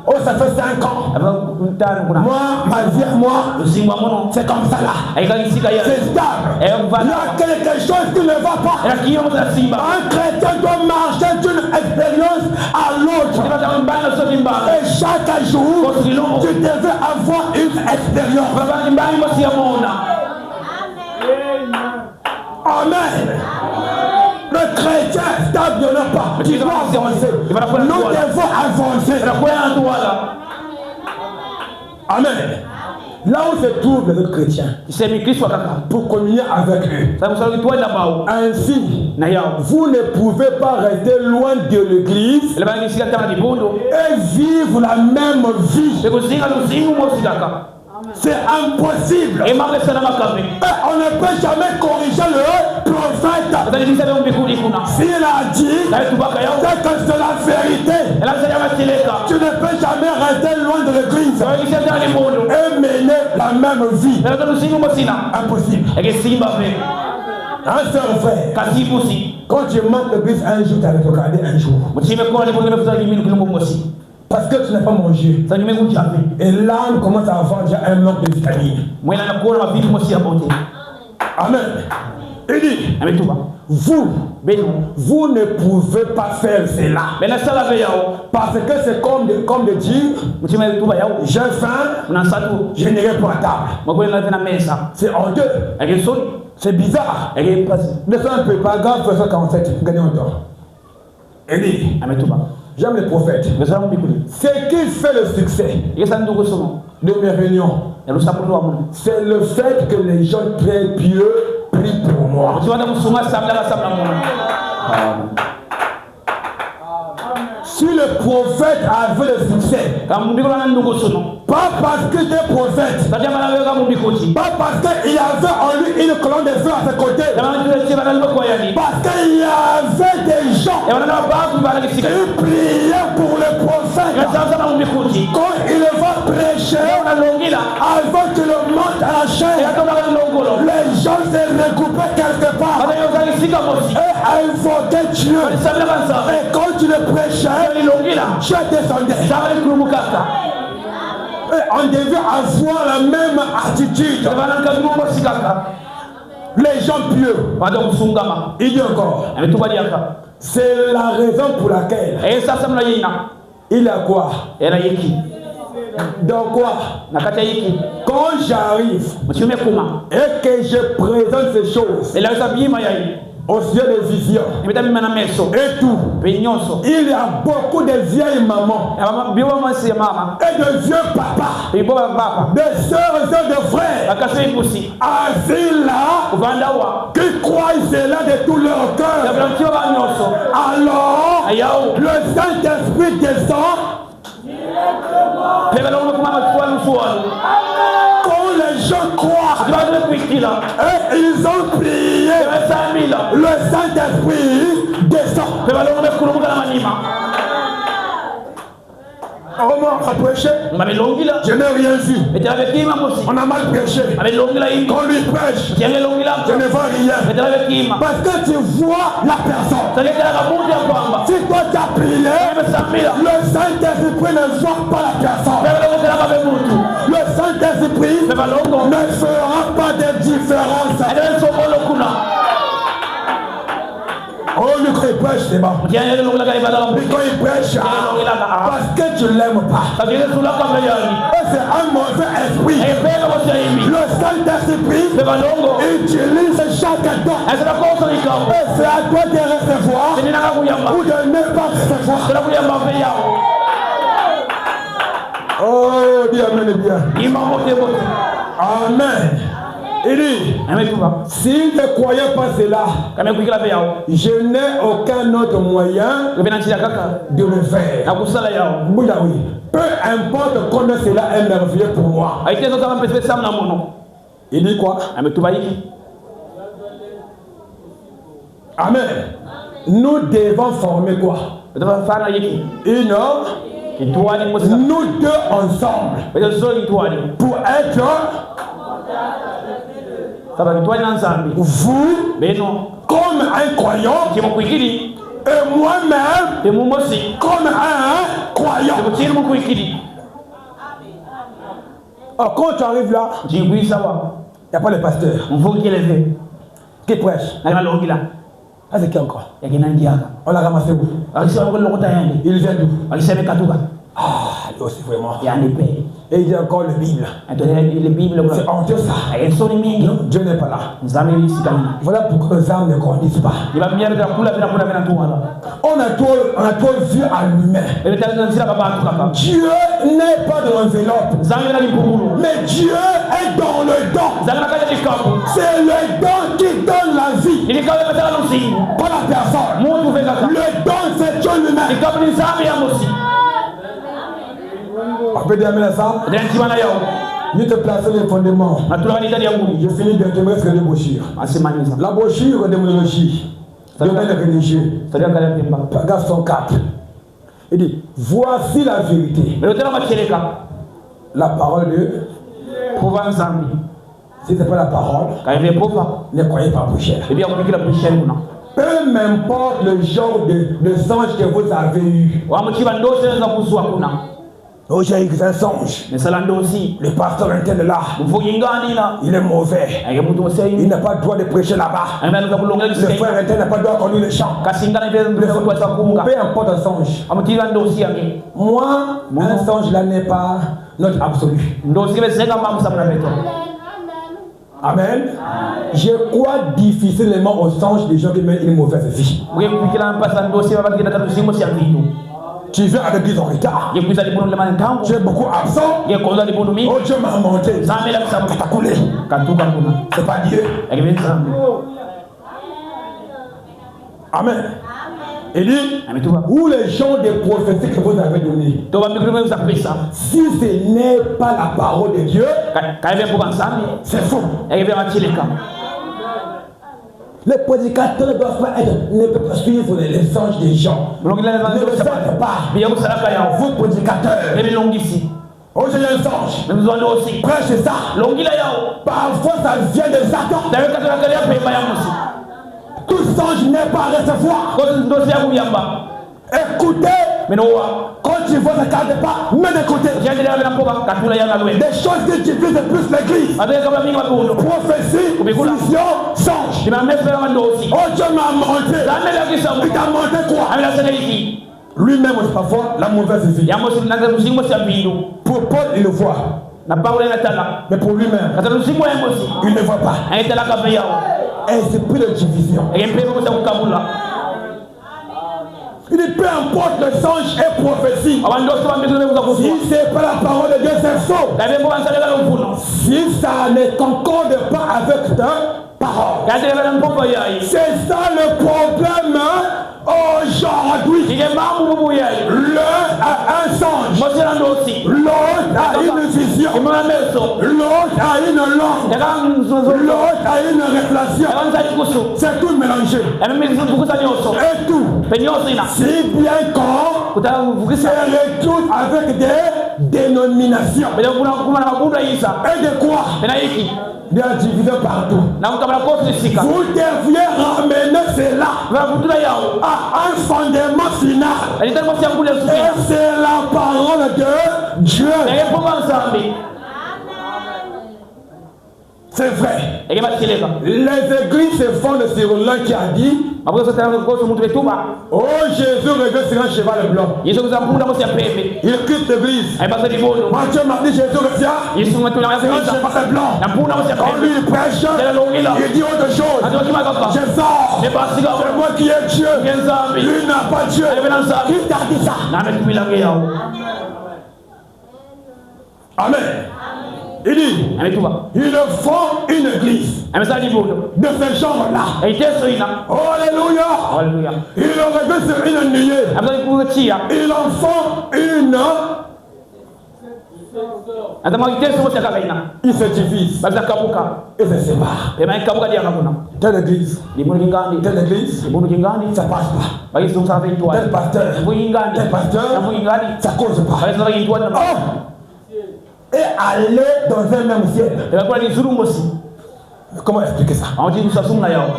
Oh, ça fait 5 ans. Moi, ma vie à moi, c'est comme ça là. C'est stable. Il y a quelque chose qui ne va pas. Un chrétien doit marcher d'une expérience à l'autre. Et chaque jour, tu devais avoir une expérience. Amen. Le chrétien stable ne l'a pas. Tu dois avancer. Nous devons avancer. Amen. Là où se trouvent les autres chrétiens, pour communier avec eux. Ainsi, vous ne pouvez pas rester loin de l'église et vivre la même vie. C'est impossible. Et on ne peut jamais corriger le prophète. S'il a dit, c'est que c'est la vérité. Tu ne peux jamais rester loin de l'église et mener la même vie. Impossible. Un seul frère. Quand tu manques l'église un jour, tu as rétrogradé un jour. Parce que tu n'as pas mangé. Et l'âme commence à avoir déjà un manque de vitamine. Amen. Il dit, vous ne pouvez pas faire cela. Parce que c'est comme de dire, j'ai faim, je n'irai pas à table. C'est honteux. C'est bizarre. Laissons un peu, pas grave, verset 47, gagnons un temps. Il dit, j'aime les prophètes. Ce qui fait le succès de mes réunions, c'est le fait que les gens très pieux prient pour moi. Si le prophète avait le succès, pas Pas parce qu'il était prophète. Pas parce qu'il y avait en lui une colonne de feu à ses côtés. Parce qu'il y avait des gens qui priaient pour le prophète. Quand il va prêcher, avant qu'il monte à la chaîne, les gens se regroupaient quelque part et invoquaient Dieu. Et quand tu le prêchais, Dieu descendait. Et on devait avoir la même attitude. Les gens pieux. Il dit encore. C'est la raison pour laquelle il a quoi? Donc quoi? Quand j'arrive et que je présente ces choses aux yeux des visions et tout, il y a beaucoup de vieilles mamans et de vieux papas, de sœurs et de frères assis là qui croient cela de tout leur cœur. Alors le Saint-Esprit descend. Quand les gens croient et ils ont prié, le Saint-Esprit descend. Comment on a prêché? Je n'ai rien vu. On a mal prêché. Quand lui prêche, je ne vois rien. Parce que tu vois la personne. Si toi tu as prié, le Saint-Esprit ne voit pas la personne. Le Saint-Esprit ne fera pas de différence. Oh, le il prêche, c'est bon. Mais quand il prêche, parce que tu ne l'aimes pas. Et c'est un mauvais esprit. Le Saint-Esprit utilise chaque don. Et c'est à toi de recevoir ou de ne pas recevoir. Oh, dis amen et bien. Amen. Il dit, s'il ne croyait pas cela, je n'ai aucun autre moyen de le faire. Oui. Peu importe combien cela est merveilleux pour moi. Il dit quoi? Amen. Nous devons former quoi? Nous deux ensemble pour être vous comme un croyant et moi-même comme un croyant. Alors quand tu arrives là, il n'y a pas le pasteur qui prêche. Ah, c'est qui encore? On l'a ramassé où? Il vient d'où? Ah, lui aussi vraiment. Et il dit encore le Bible. C'est honteux ça. Dieu n'est pas là. Voilà pourquoi les âmes ne grandissent pas. On a trop vu à lui-même. Dieu n'est pas dans l'enveloppe. Mais Dieu est dans le don. C'est le don qui donne la vie. Pas la personne. Le don c'est Dieu lui-même. On peut dire ça? Je te placer les fondements. Je finis bientôt, il me reste que 2 brochures. La brochure de démonologie, domaine religieux, paragraphe 104. Il dit, voici la vérité. La parole de si ce n'est pas la parole, ne croyez pas boucher. Peu m'importe le genre de songe que vous avez eu. Oh, j'ai eu un songe. Le pasteur interne là. Il est mauvais. Il n'a pas le droit de prêcher là-bas. Le frère interne n'a pas le droit de conduire le chant. Peu importe un songe. Moi, un songe là n'est pas notre absolu. Amen. Je crois difficilement aux songes des gens qui mènent une mauvaise vie. Tu viens à l'église en retard. Tu es beaucoup absent. Oh, Dieu m'a monté. T'as coulé. C'est pas Dieu. Amen. Il dit, où les gens des prophéties que vous avez données, si ce n'est pas la parole de Dieu, c'est faux. Les prédicateurs ne peuvent pas suivre les anges des gens. Ne le faites pas. Vous prédicateurs. Oh, j'ai un ange. Prêche ça. Parfois, ça vient de Satan. Tout ange n'est pas à recevoir. Écoutez. Quand tu vois ça ne pas, même écoutez. Des choses qui divisent plus l'église. Prophétie, vision, songe. Oh, Dieu m'a montré. Il t'a montré quoi? Lui-même, parfois, la mauvaise vie. Pour Paul, il le voit. Mais pour lui-même, il ne voit pas. Esprit de division. Il dit peu importe le songe et prophétie. Si c'est pas la parole de Dieu, c'est faux. Si ça ne concorde pas avec ta parole. C'est ça le problème aujourd'hui. L'un a un songe. L'autre a une vision. L'autre a une langue. L'autre a une réflexion. C'est tout mélangé. Et tout. Si bien qu'on se retrouve avec des dénominations. Et de quoi? De la division partout. Vous deviez ramener cela à un fondement final. Et c'est la parole de Dieu. C'est vrai. Les églises se fondent sur l'un qui a dit, oh, Jésus revient sur un cheval blanc. Il quitte l'église. Matthieu m'a dit, Jésus revient sur un cheval blanc. Quand lui il prêche, il dit autre chose. Je sors. C'est moi qui ai Dieu. Lui n'a pas Dieu. Qui t'a dit ça? Amen. Il dit, ils font une église de ce genre-là. Alléluia. Ils reviennent sur une nuée. Ils en font une. Ils se divisent. Ils se séparent. Telle église. Telle église. Ça passe pas. Tel pasteur. Ça cause pas. Oh! Et aller dans un même ciel. Comment expliquer ça?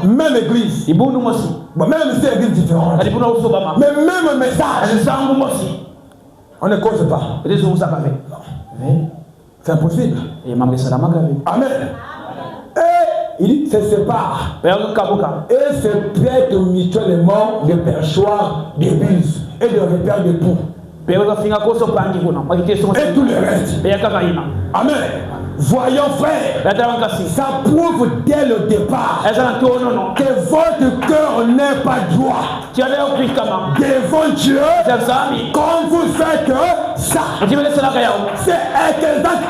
Même église. Même si église différente. Mais même message. On ne cause pas. C'est impossible. Amen. Et il se sépare. Et se prêtent mutuellement de perchoirs, de buses et de repères de tout. Et tout le reste. Amen. Voyons frère, ça prouve dès le départ que votre cœur n'est pas droit devant Dieu. Quand vous faites ça, c'est exact.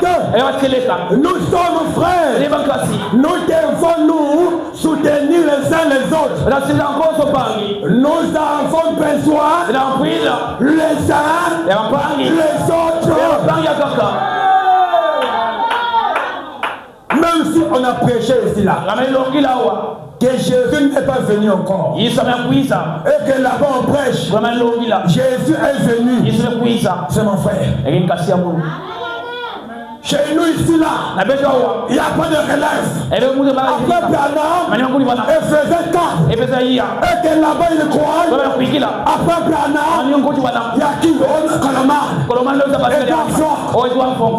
Nous sommes frères. Nous devons nous soutenir les uns les autres. Nous avons besoin les uns les autres. Même si on a prêché ici là, que Jésus n'est pas venu encore, et que là-bas on prêche, Jésus est venu, c'est mon frère. Chez nous ici là, il n'y a pas de relève. Après Branham, il faisait 4. Et que là-bas il croit. Après Branham, il y a qui?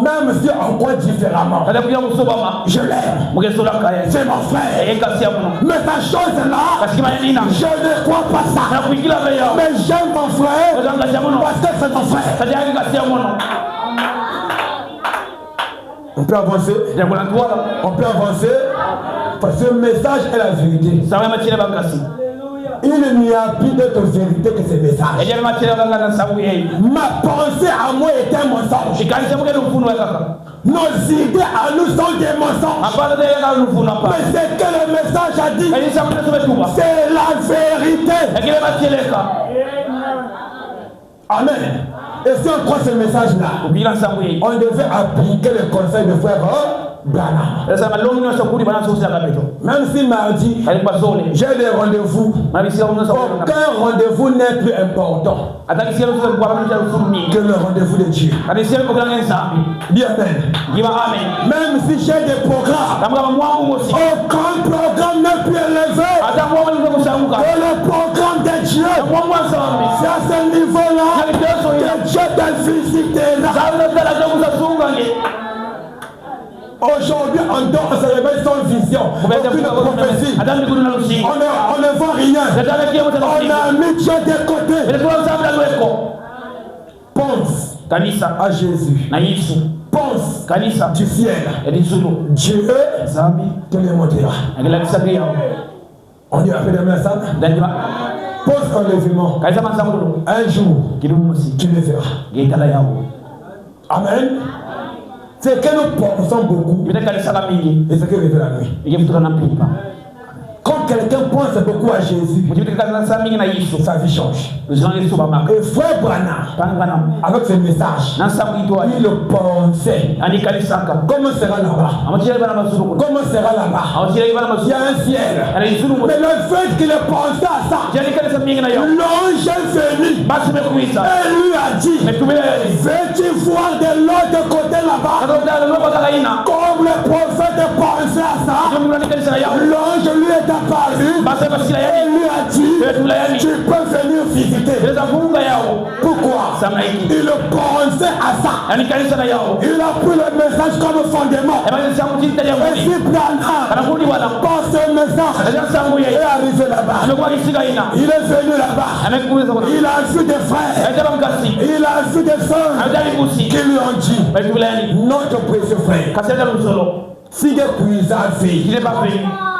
Même si on croit différemment, je l'aime. C'est mon frère. Mais sa chose là, je ne crois pas ça. Mais j'aime mon frère parce que c'est mon frère. On peut avancer. On peut avancer parce que le message est la vérité. Il n'y a plus d'autre vérité que ces messages. Ma pensée à moi est un mensonge. Nos idées à nous sont des mensonges. Mais c'est que le message a dit. C'est la vérité. Amen. Et si on croit ce message-là, on devait appliquer le conseil de frère Branham. Même si mardi, j'ai des rendez-vous, aucun rendez-vous n'est plus important que le rendez-vous de Dieu. Dis amen. Même si j'ai des programmes, aucun programme n'est plus élevé que le programme de Dieu. C'est à ce niveau-là que Dieu t'a visité là. Aujourd'hui, on dort, on se réveille sans vision. Aucune prophétie. On ne voit rien. On a mis Dieu de côté. Pense à Jésus. Pense du ciel. Dieu te le montrera. On dit après demain ça. Pose un lèvement. Un jour, tu le verras. Amen. C'est que nous pensons beaucoup. Et c'est que révèle la nuit. Quand quelqu'un pense beaucoup à Jésus, sa vie change. Et frère Branham, avec ce message, il pensait. Comment sera là-bas? Comment sera là-bas? Il y a un ciel. Mais le fait qu'il ait pensé à ça, l'ange est venu. Et lui a dit, veux-tu voir de l'autre côté là-bas? Comme le prophète pensait à ça, l'ange lui est apparu et lui a dit, tu peux venir visiter. Pourquoi? Il pensait à ça. Il a pris le message comme fondement. Et si Branham, par ce message, est arrivé là-bas, il est venu là-bas, il a vu des frères, il a vu des sœurs qui lui ont dit, notre précieux frère, si des puissants filles,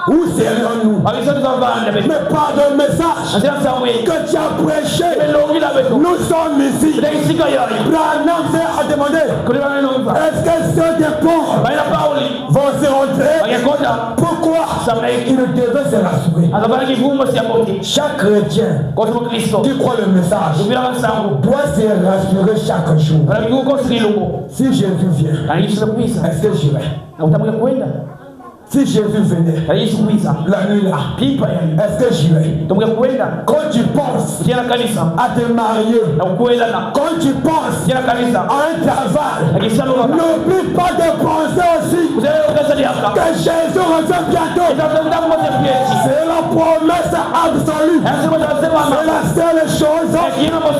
où serions-nous? Mais par le message que tu as prêché, nous sommes ici. Branham a demandé, est-ce que ceux des pauvres vont se rentrer? Pourquoi? Il devait se rassurer. Chaque chrétien qui croit le message doit se rassurer chaque jour. Si Jésus vient, est-ce que j'irai? Si Jésus venait la nuit là, est-ce que j'irai? Quand tu penses à te marier, quand tu penses à un travail, n'oublie pas de penser aussi que Jésus revient bientôt. C'est la promesse absolue. C'est la seule chose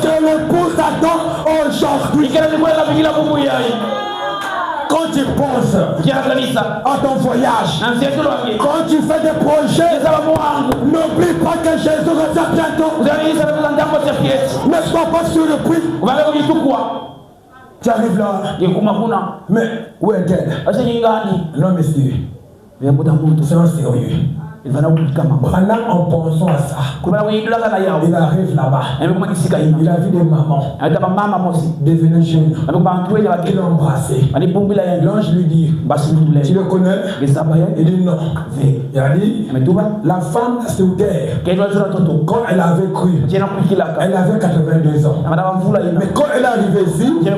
que l'épouse attend aujourd'hui. Quand tu penses à ton voyage, quand tu fais des projets, n'oublie pas que Jésus revient bientôt. Ne sois pas surpris. Tu arrives là, mais où est-elle? Non, monsieur, c'est un sérieux. Branham, en pensant à ça, il arrive là-bas. Il a vu des mamans devenir jeunes. Il l'a embrassé. L'ange lui dit, tu le connais? Il dit non. Il a dit, la femme sur terre, quand elle avait cru, elle avait 82 ans. Mais quand elle est arrivée ici, elle est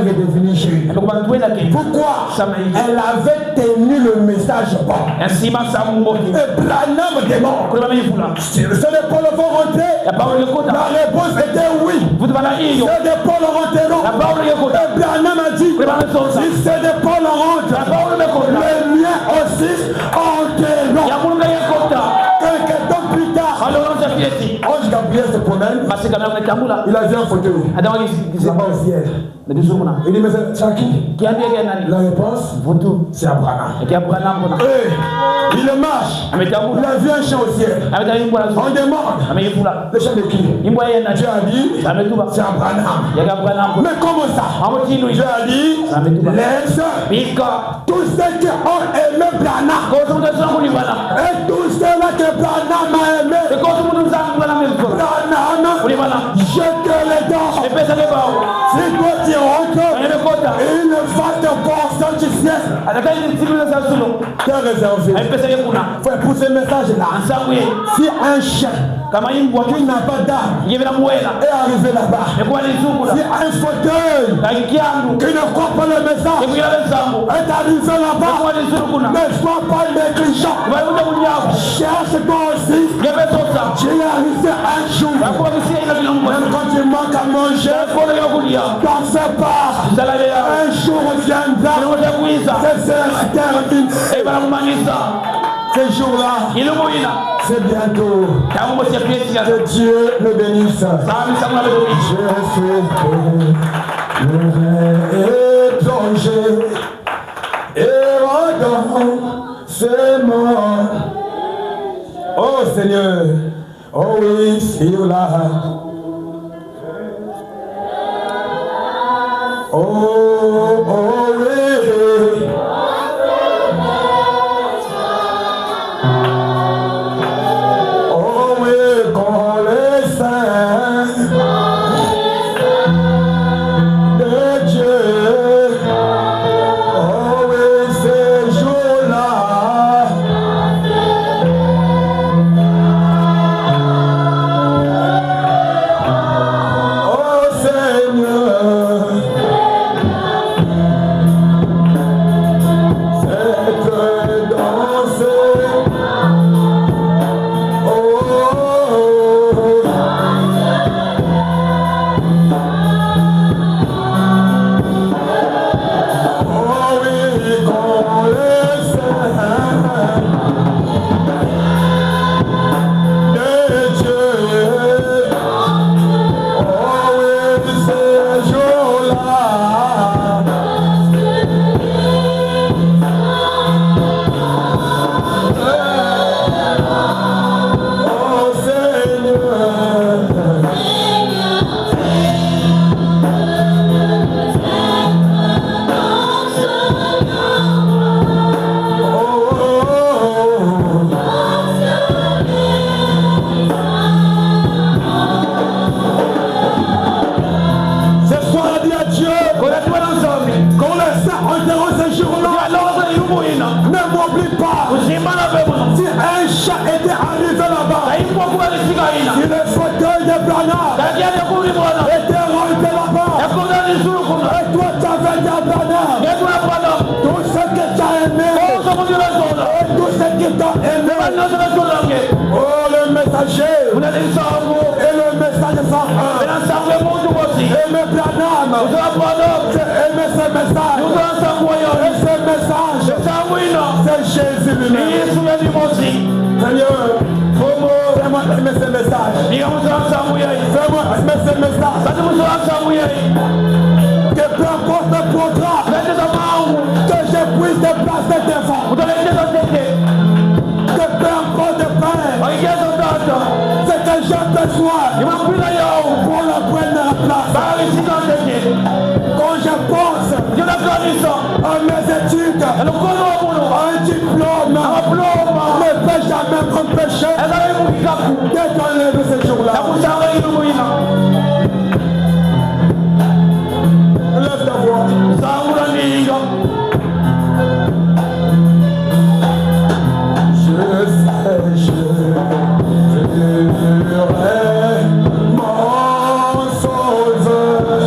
redevenue jeune. Pourquoi? Elle avait tenu le message bon. Et Branham demande, si les Paul vont rentrer, la réponse était oui. Si les Paul rentreront, et Branham a dit, si c'est des Paul rentrent, les miens aussi entreront. Quelques temps plus tard, Ange Gabriel se promène, il a vu un fauteuil là-bas au ciel. Il dit, mais c'est qui? La réponse, c'est Abraham. Il marche, il a vu un chien au ciel. On demande, le chien de qui? Dieu a dit, c'est Abraham. Mais comment ça? Dieu a dit, laisse tous ceux qui ont aimé Branham et tous ceux-là que Branham a aimé ciel t'est réservé. Frère, pour ce message-là, si un chien qui n'a pas d'âme est arrivé là-bas, si un fauteuil qui ne croit pas le message est arrivé là-bas, ne sois pas négligent. Cherche toi aussi. Tu es arrivé un jour. Même quand tu manques à manger, dans ce part, un jour viendra. C'est terminé. Ce jour-là, c'est bientôt. Que Dieu le bénisse. Je suis étranger et redans ce monde. Oh Seigneur, oh oui, sur la. Oh, oh oui. Oh oui, quand les saints de Dieu. Oh oui, ces jours-là. Oh Seigneur. Si le fauteuil de Branham était rentré là-bas, et toi tu avais dit à Branham, tout ce que tu as aimé, et tout ce qui t'a aimé, oh le messager, et le message sans aimer Branham, aimer ce message, et ce message, c'est Jésus lui-même. Seigneur, fais-moi aimer ce message. Fais-moi aimer ce message. Que peu importe le programme, que je puisse déplacer tes enfants. Que peu importe le Père, c'est que j'ai besoin pour la première place. Quand je pense à mes études, un diplôme ne peut jamais m'empêcher d'être enlevé ce jour-là. Lève ta voix. Je serai mon sauveur.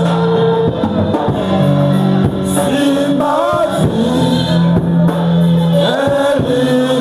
Si ma vie est liée,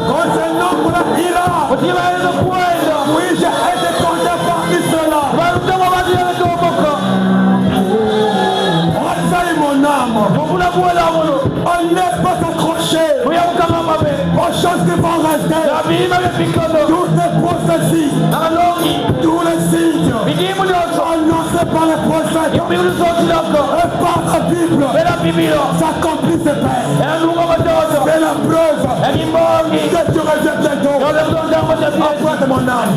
Concernant mon ira, oui, j'ai été condamné parmi ceux-là. Rassaille mon âme. On ne laisse pas s'accrocher aux choses qui vont rester. Toutes les prophéties, tous les signes annoncés par les prophètes et par la Bible s'accomplissent, Père. C'est la preuve que tu reviens bientôt. Apprête mon âme,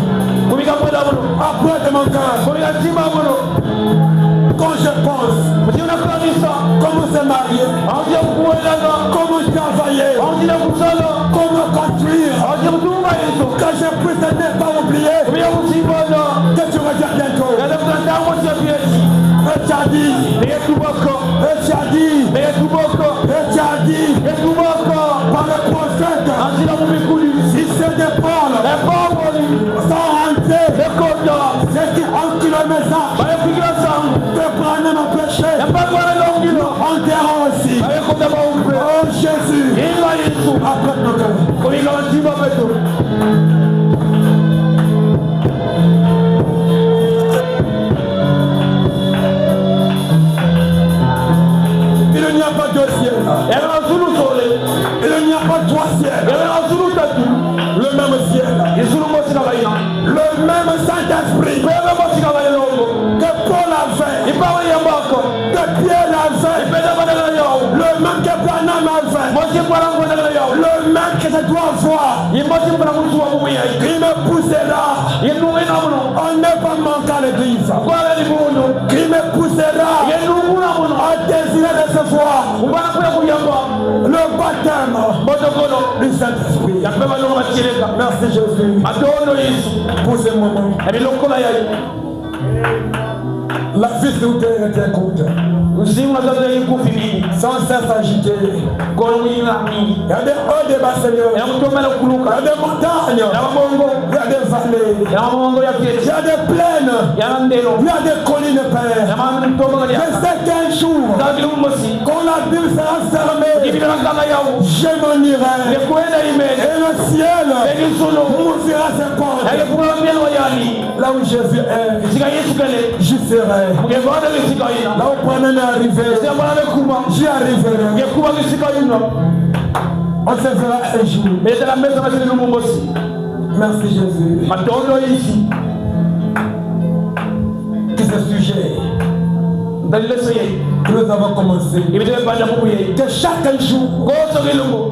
apprête mon cœur. Quand je pense comment se marier, comment travailler, comment construire, que je puisse ne pas oublier que tu reviens bientôt. Et tu as dit, par le prophète, si c'est des Pauls sans rentrer, c'est qui encule mes âmes, te prendre mon péché, enterrant aussi. Oh Jésus, après nos cœurs. Il n'y a pas deux ciels. Il n'y a pas trois ciels. Le même ciel. Le même Saint-Esprit. Que Paul avait. Que Pierre avait. Le même que Branham avait. Le même que je dois voir. Il me poussera. On ne va pas manquer à l'église. Il me poussera à désirer recevoir le baptême du Saint-Esprit. Merci Jésus pour ce moment. La vie sur terre était courte. Sans cesse agitée. Il y a des hauts débats, Seigneur. Il y a des montagnes. Il y a des vallées. Il y a des plaines. Il y a des collines, Père. Je sais qu'un jour, quand la Bible sera fermée, je m'en irai. Et le ciel m'ouvrira ses portes. Là où Jésus est, j'y serai. Là où Branham est arrivé, j'y arriverai. On se verra un jour. Merci Jésus. Que ce sujet que nous avons commencé, que chaque jour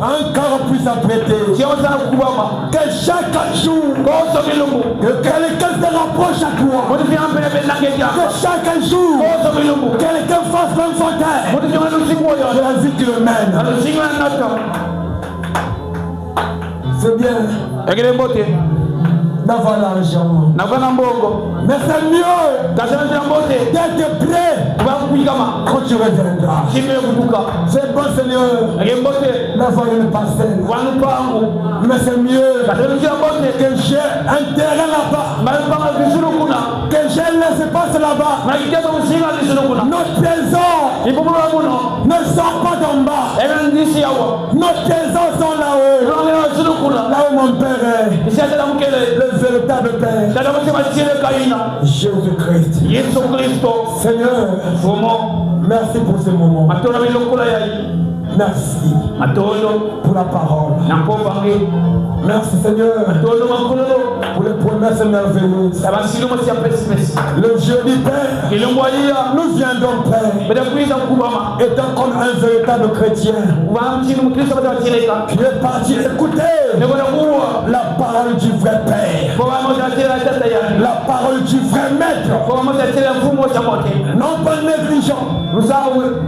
encore plus apprêté, que chaque jour que quelqu'un se rapproche à toi, que chaque jour quelqu'un fasse comme son terre de la vie qui le mène. C'est bien d'avoir l'argent, mais c'est mieux d'être prêt quand tu reviendras. C'est bon, Seigneur, d'avoir une parcelle, mais c'est mieux que j'ai un terrain là-bas, que j'ai l'espace là-bas. Nos trésors ne sont pas d'en bas. Nos trésors sont là-haut, là où mon Père est, le véritable Père, Jésus-Christ. Seigneur, merci pour ce moment. Merci pour la parole. Merci Seigneur pour les promesses merveilleuses. Le jeudi Père, nous viendons Père, étant comme un véritable chrétien qui est parti écouter la parole du vrai Père, la parole du vrai Maître, non pas négligent,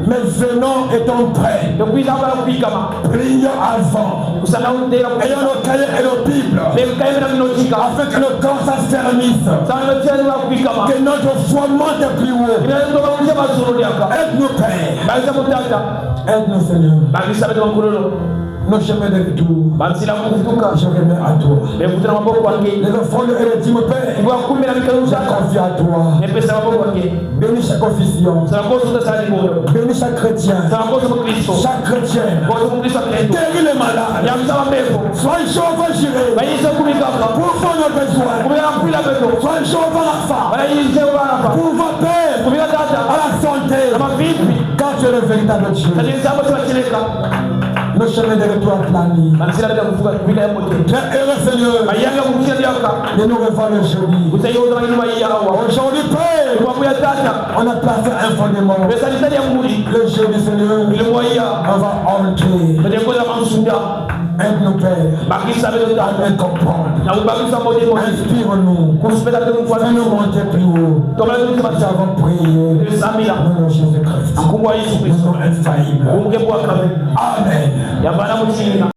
mais venons étant prêts. Prions avant, ayons nos cahiers et nos Bibles, afin que le corps s'affermisse, que notre foi monte plus haut. Aide-nous Père, aide-nous Seigneur. nos chemins de retour, bansila kufutuka je remets à toi. bevutana maboko wake Les enfants de Eretimo Père, ibwa kumbe na je mikaruza confie à toi. nepesa maboko wake Bénis chaque officiant, sana koso tasali moyo bénis chaque chrétien, sana koso mkristo chaque chrétien. koso mkristo kendo Guéris les malades. yamsaba mbepo Sois chauffeur géré. bayise kumikaka Pour nos besoins. kumira mpila beto Sois chauffeur la femme. bayise baba Pour votre père. kumira tata À la santé. kama vipi Car tu es le véritable Dieu. kati nzabo twachileka Nos chemins de retour à plani. bansila bida kufuka kubila ya moto Très heureux Seigneur. bayanga kumshia yaka De nous revoir le jeudi. utayoza ngini bayawa Aujourd'hui, Père, kwa kuya tata on a placé un fondement. pesa litali ya muri Le jeudi, Seigneur, ile moya on va entrer. badengoza mamsunda Aide nos pères bakisa beto à tata mieux comprendre. na ubakisa moto moto Inspire-nous. kuspeta beto kwa Fais-nous monter plus haut. tomala Nous tulipa avons prié. samila Au nom de Jésus-Christ. akumbwa Yesu Nous Kristo sommes infaillibles. umke kwa kabe Amen. yabana muchinga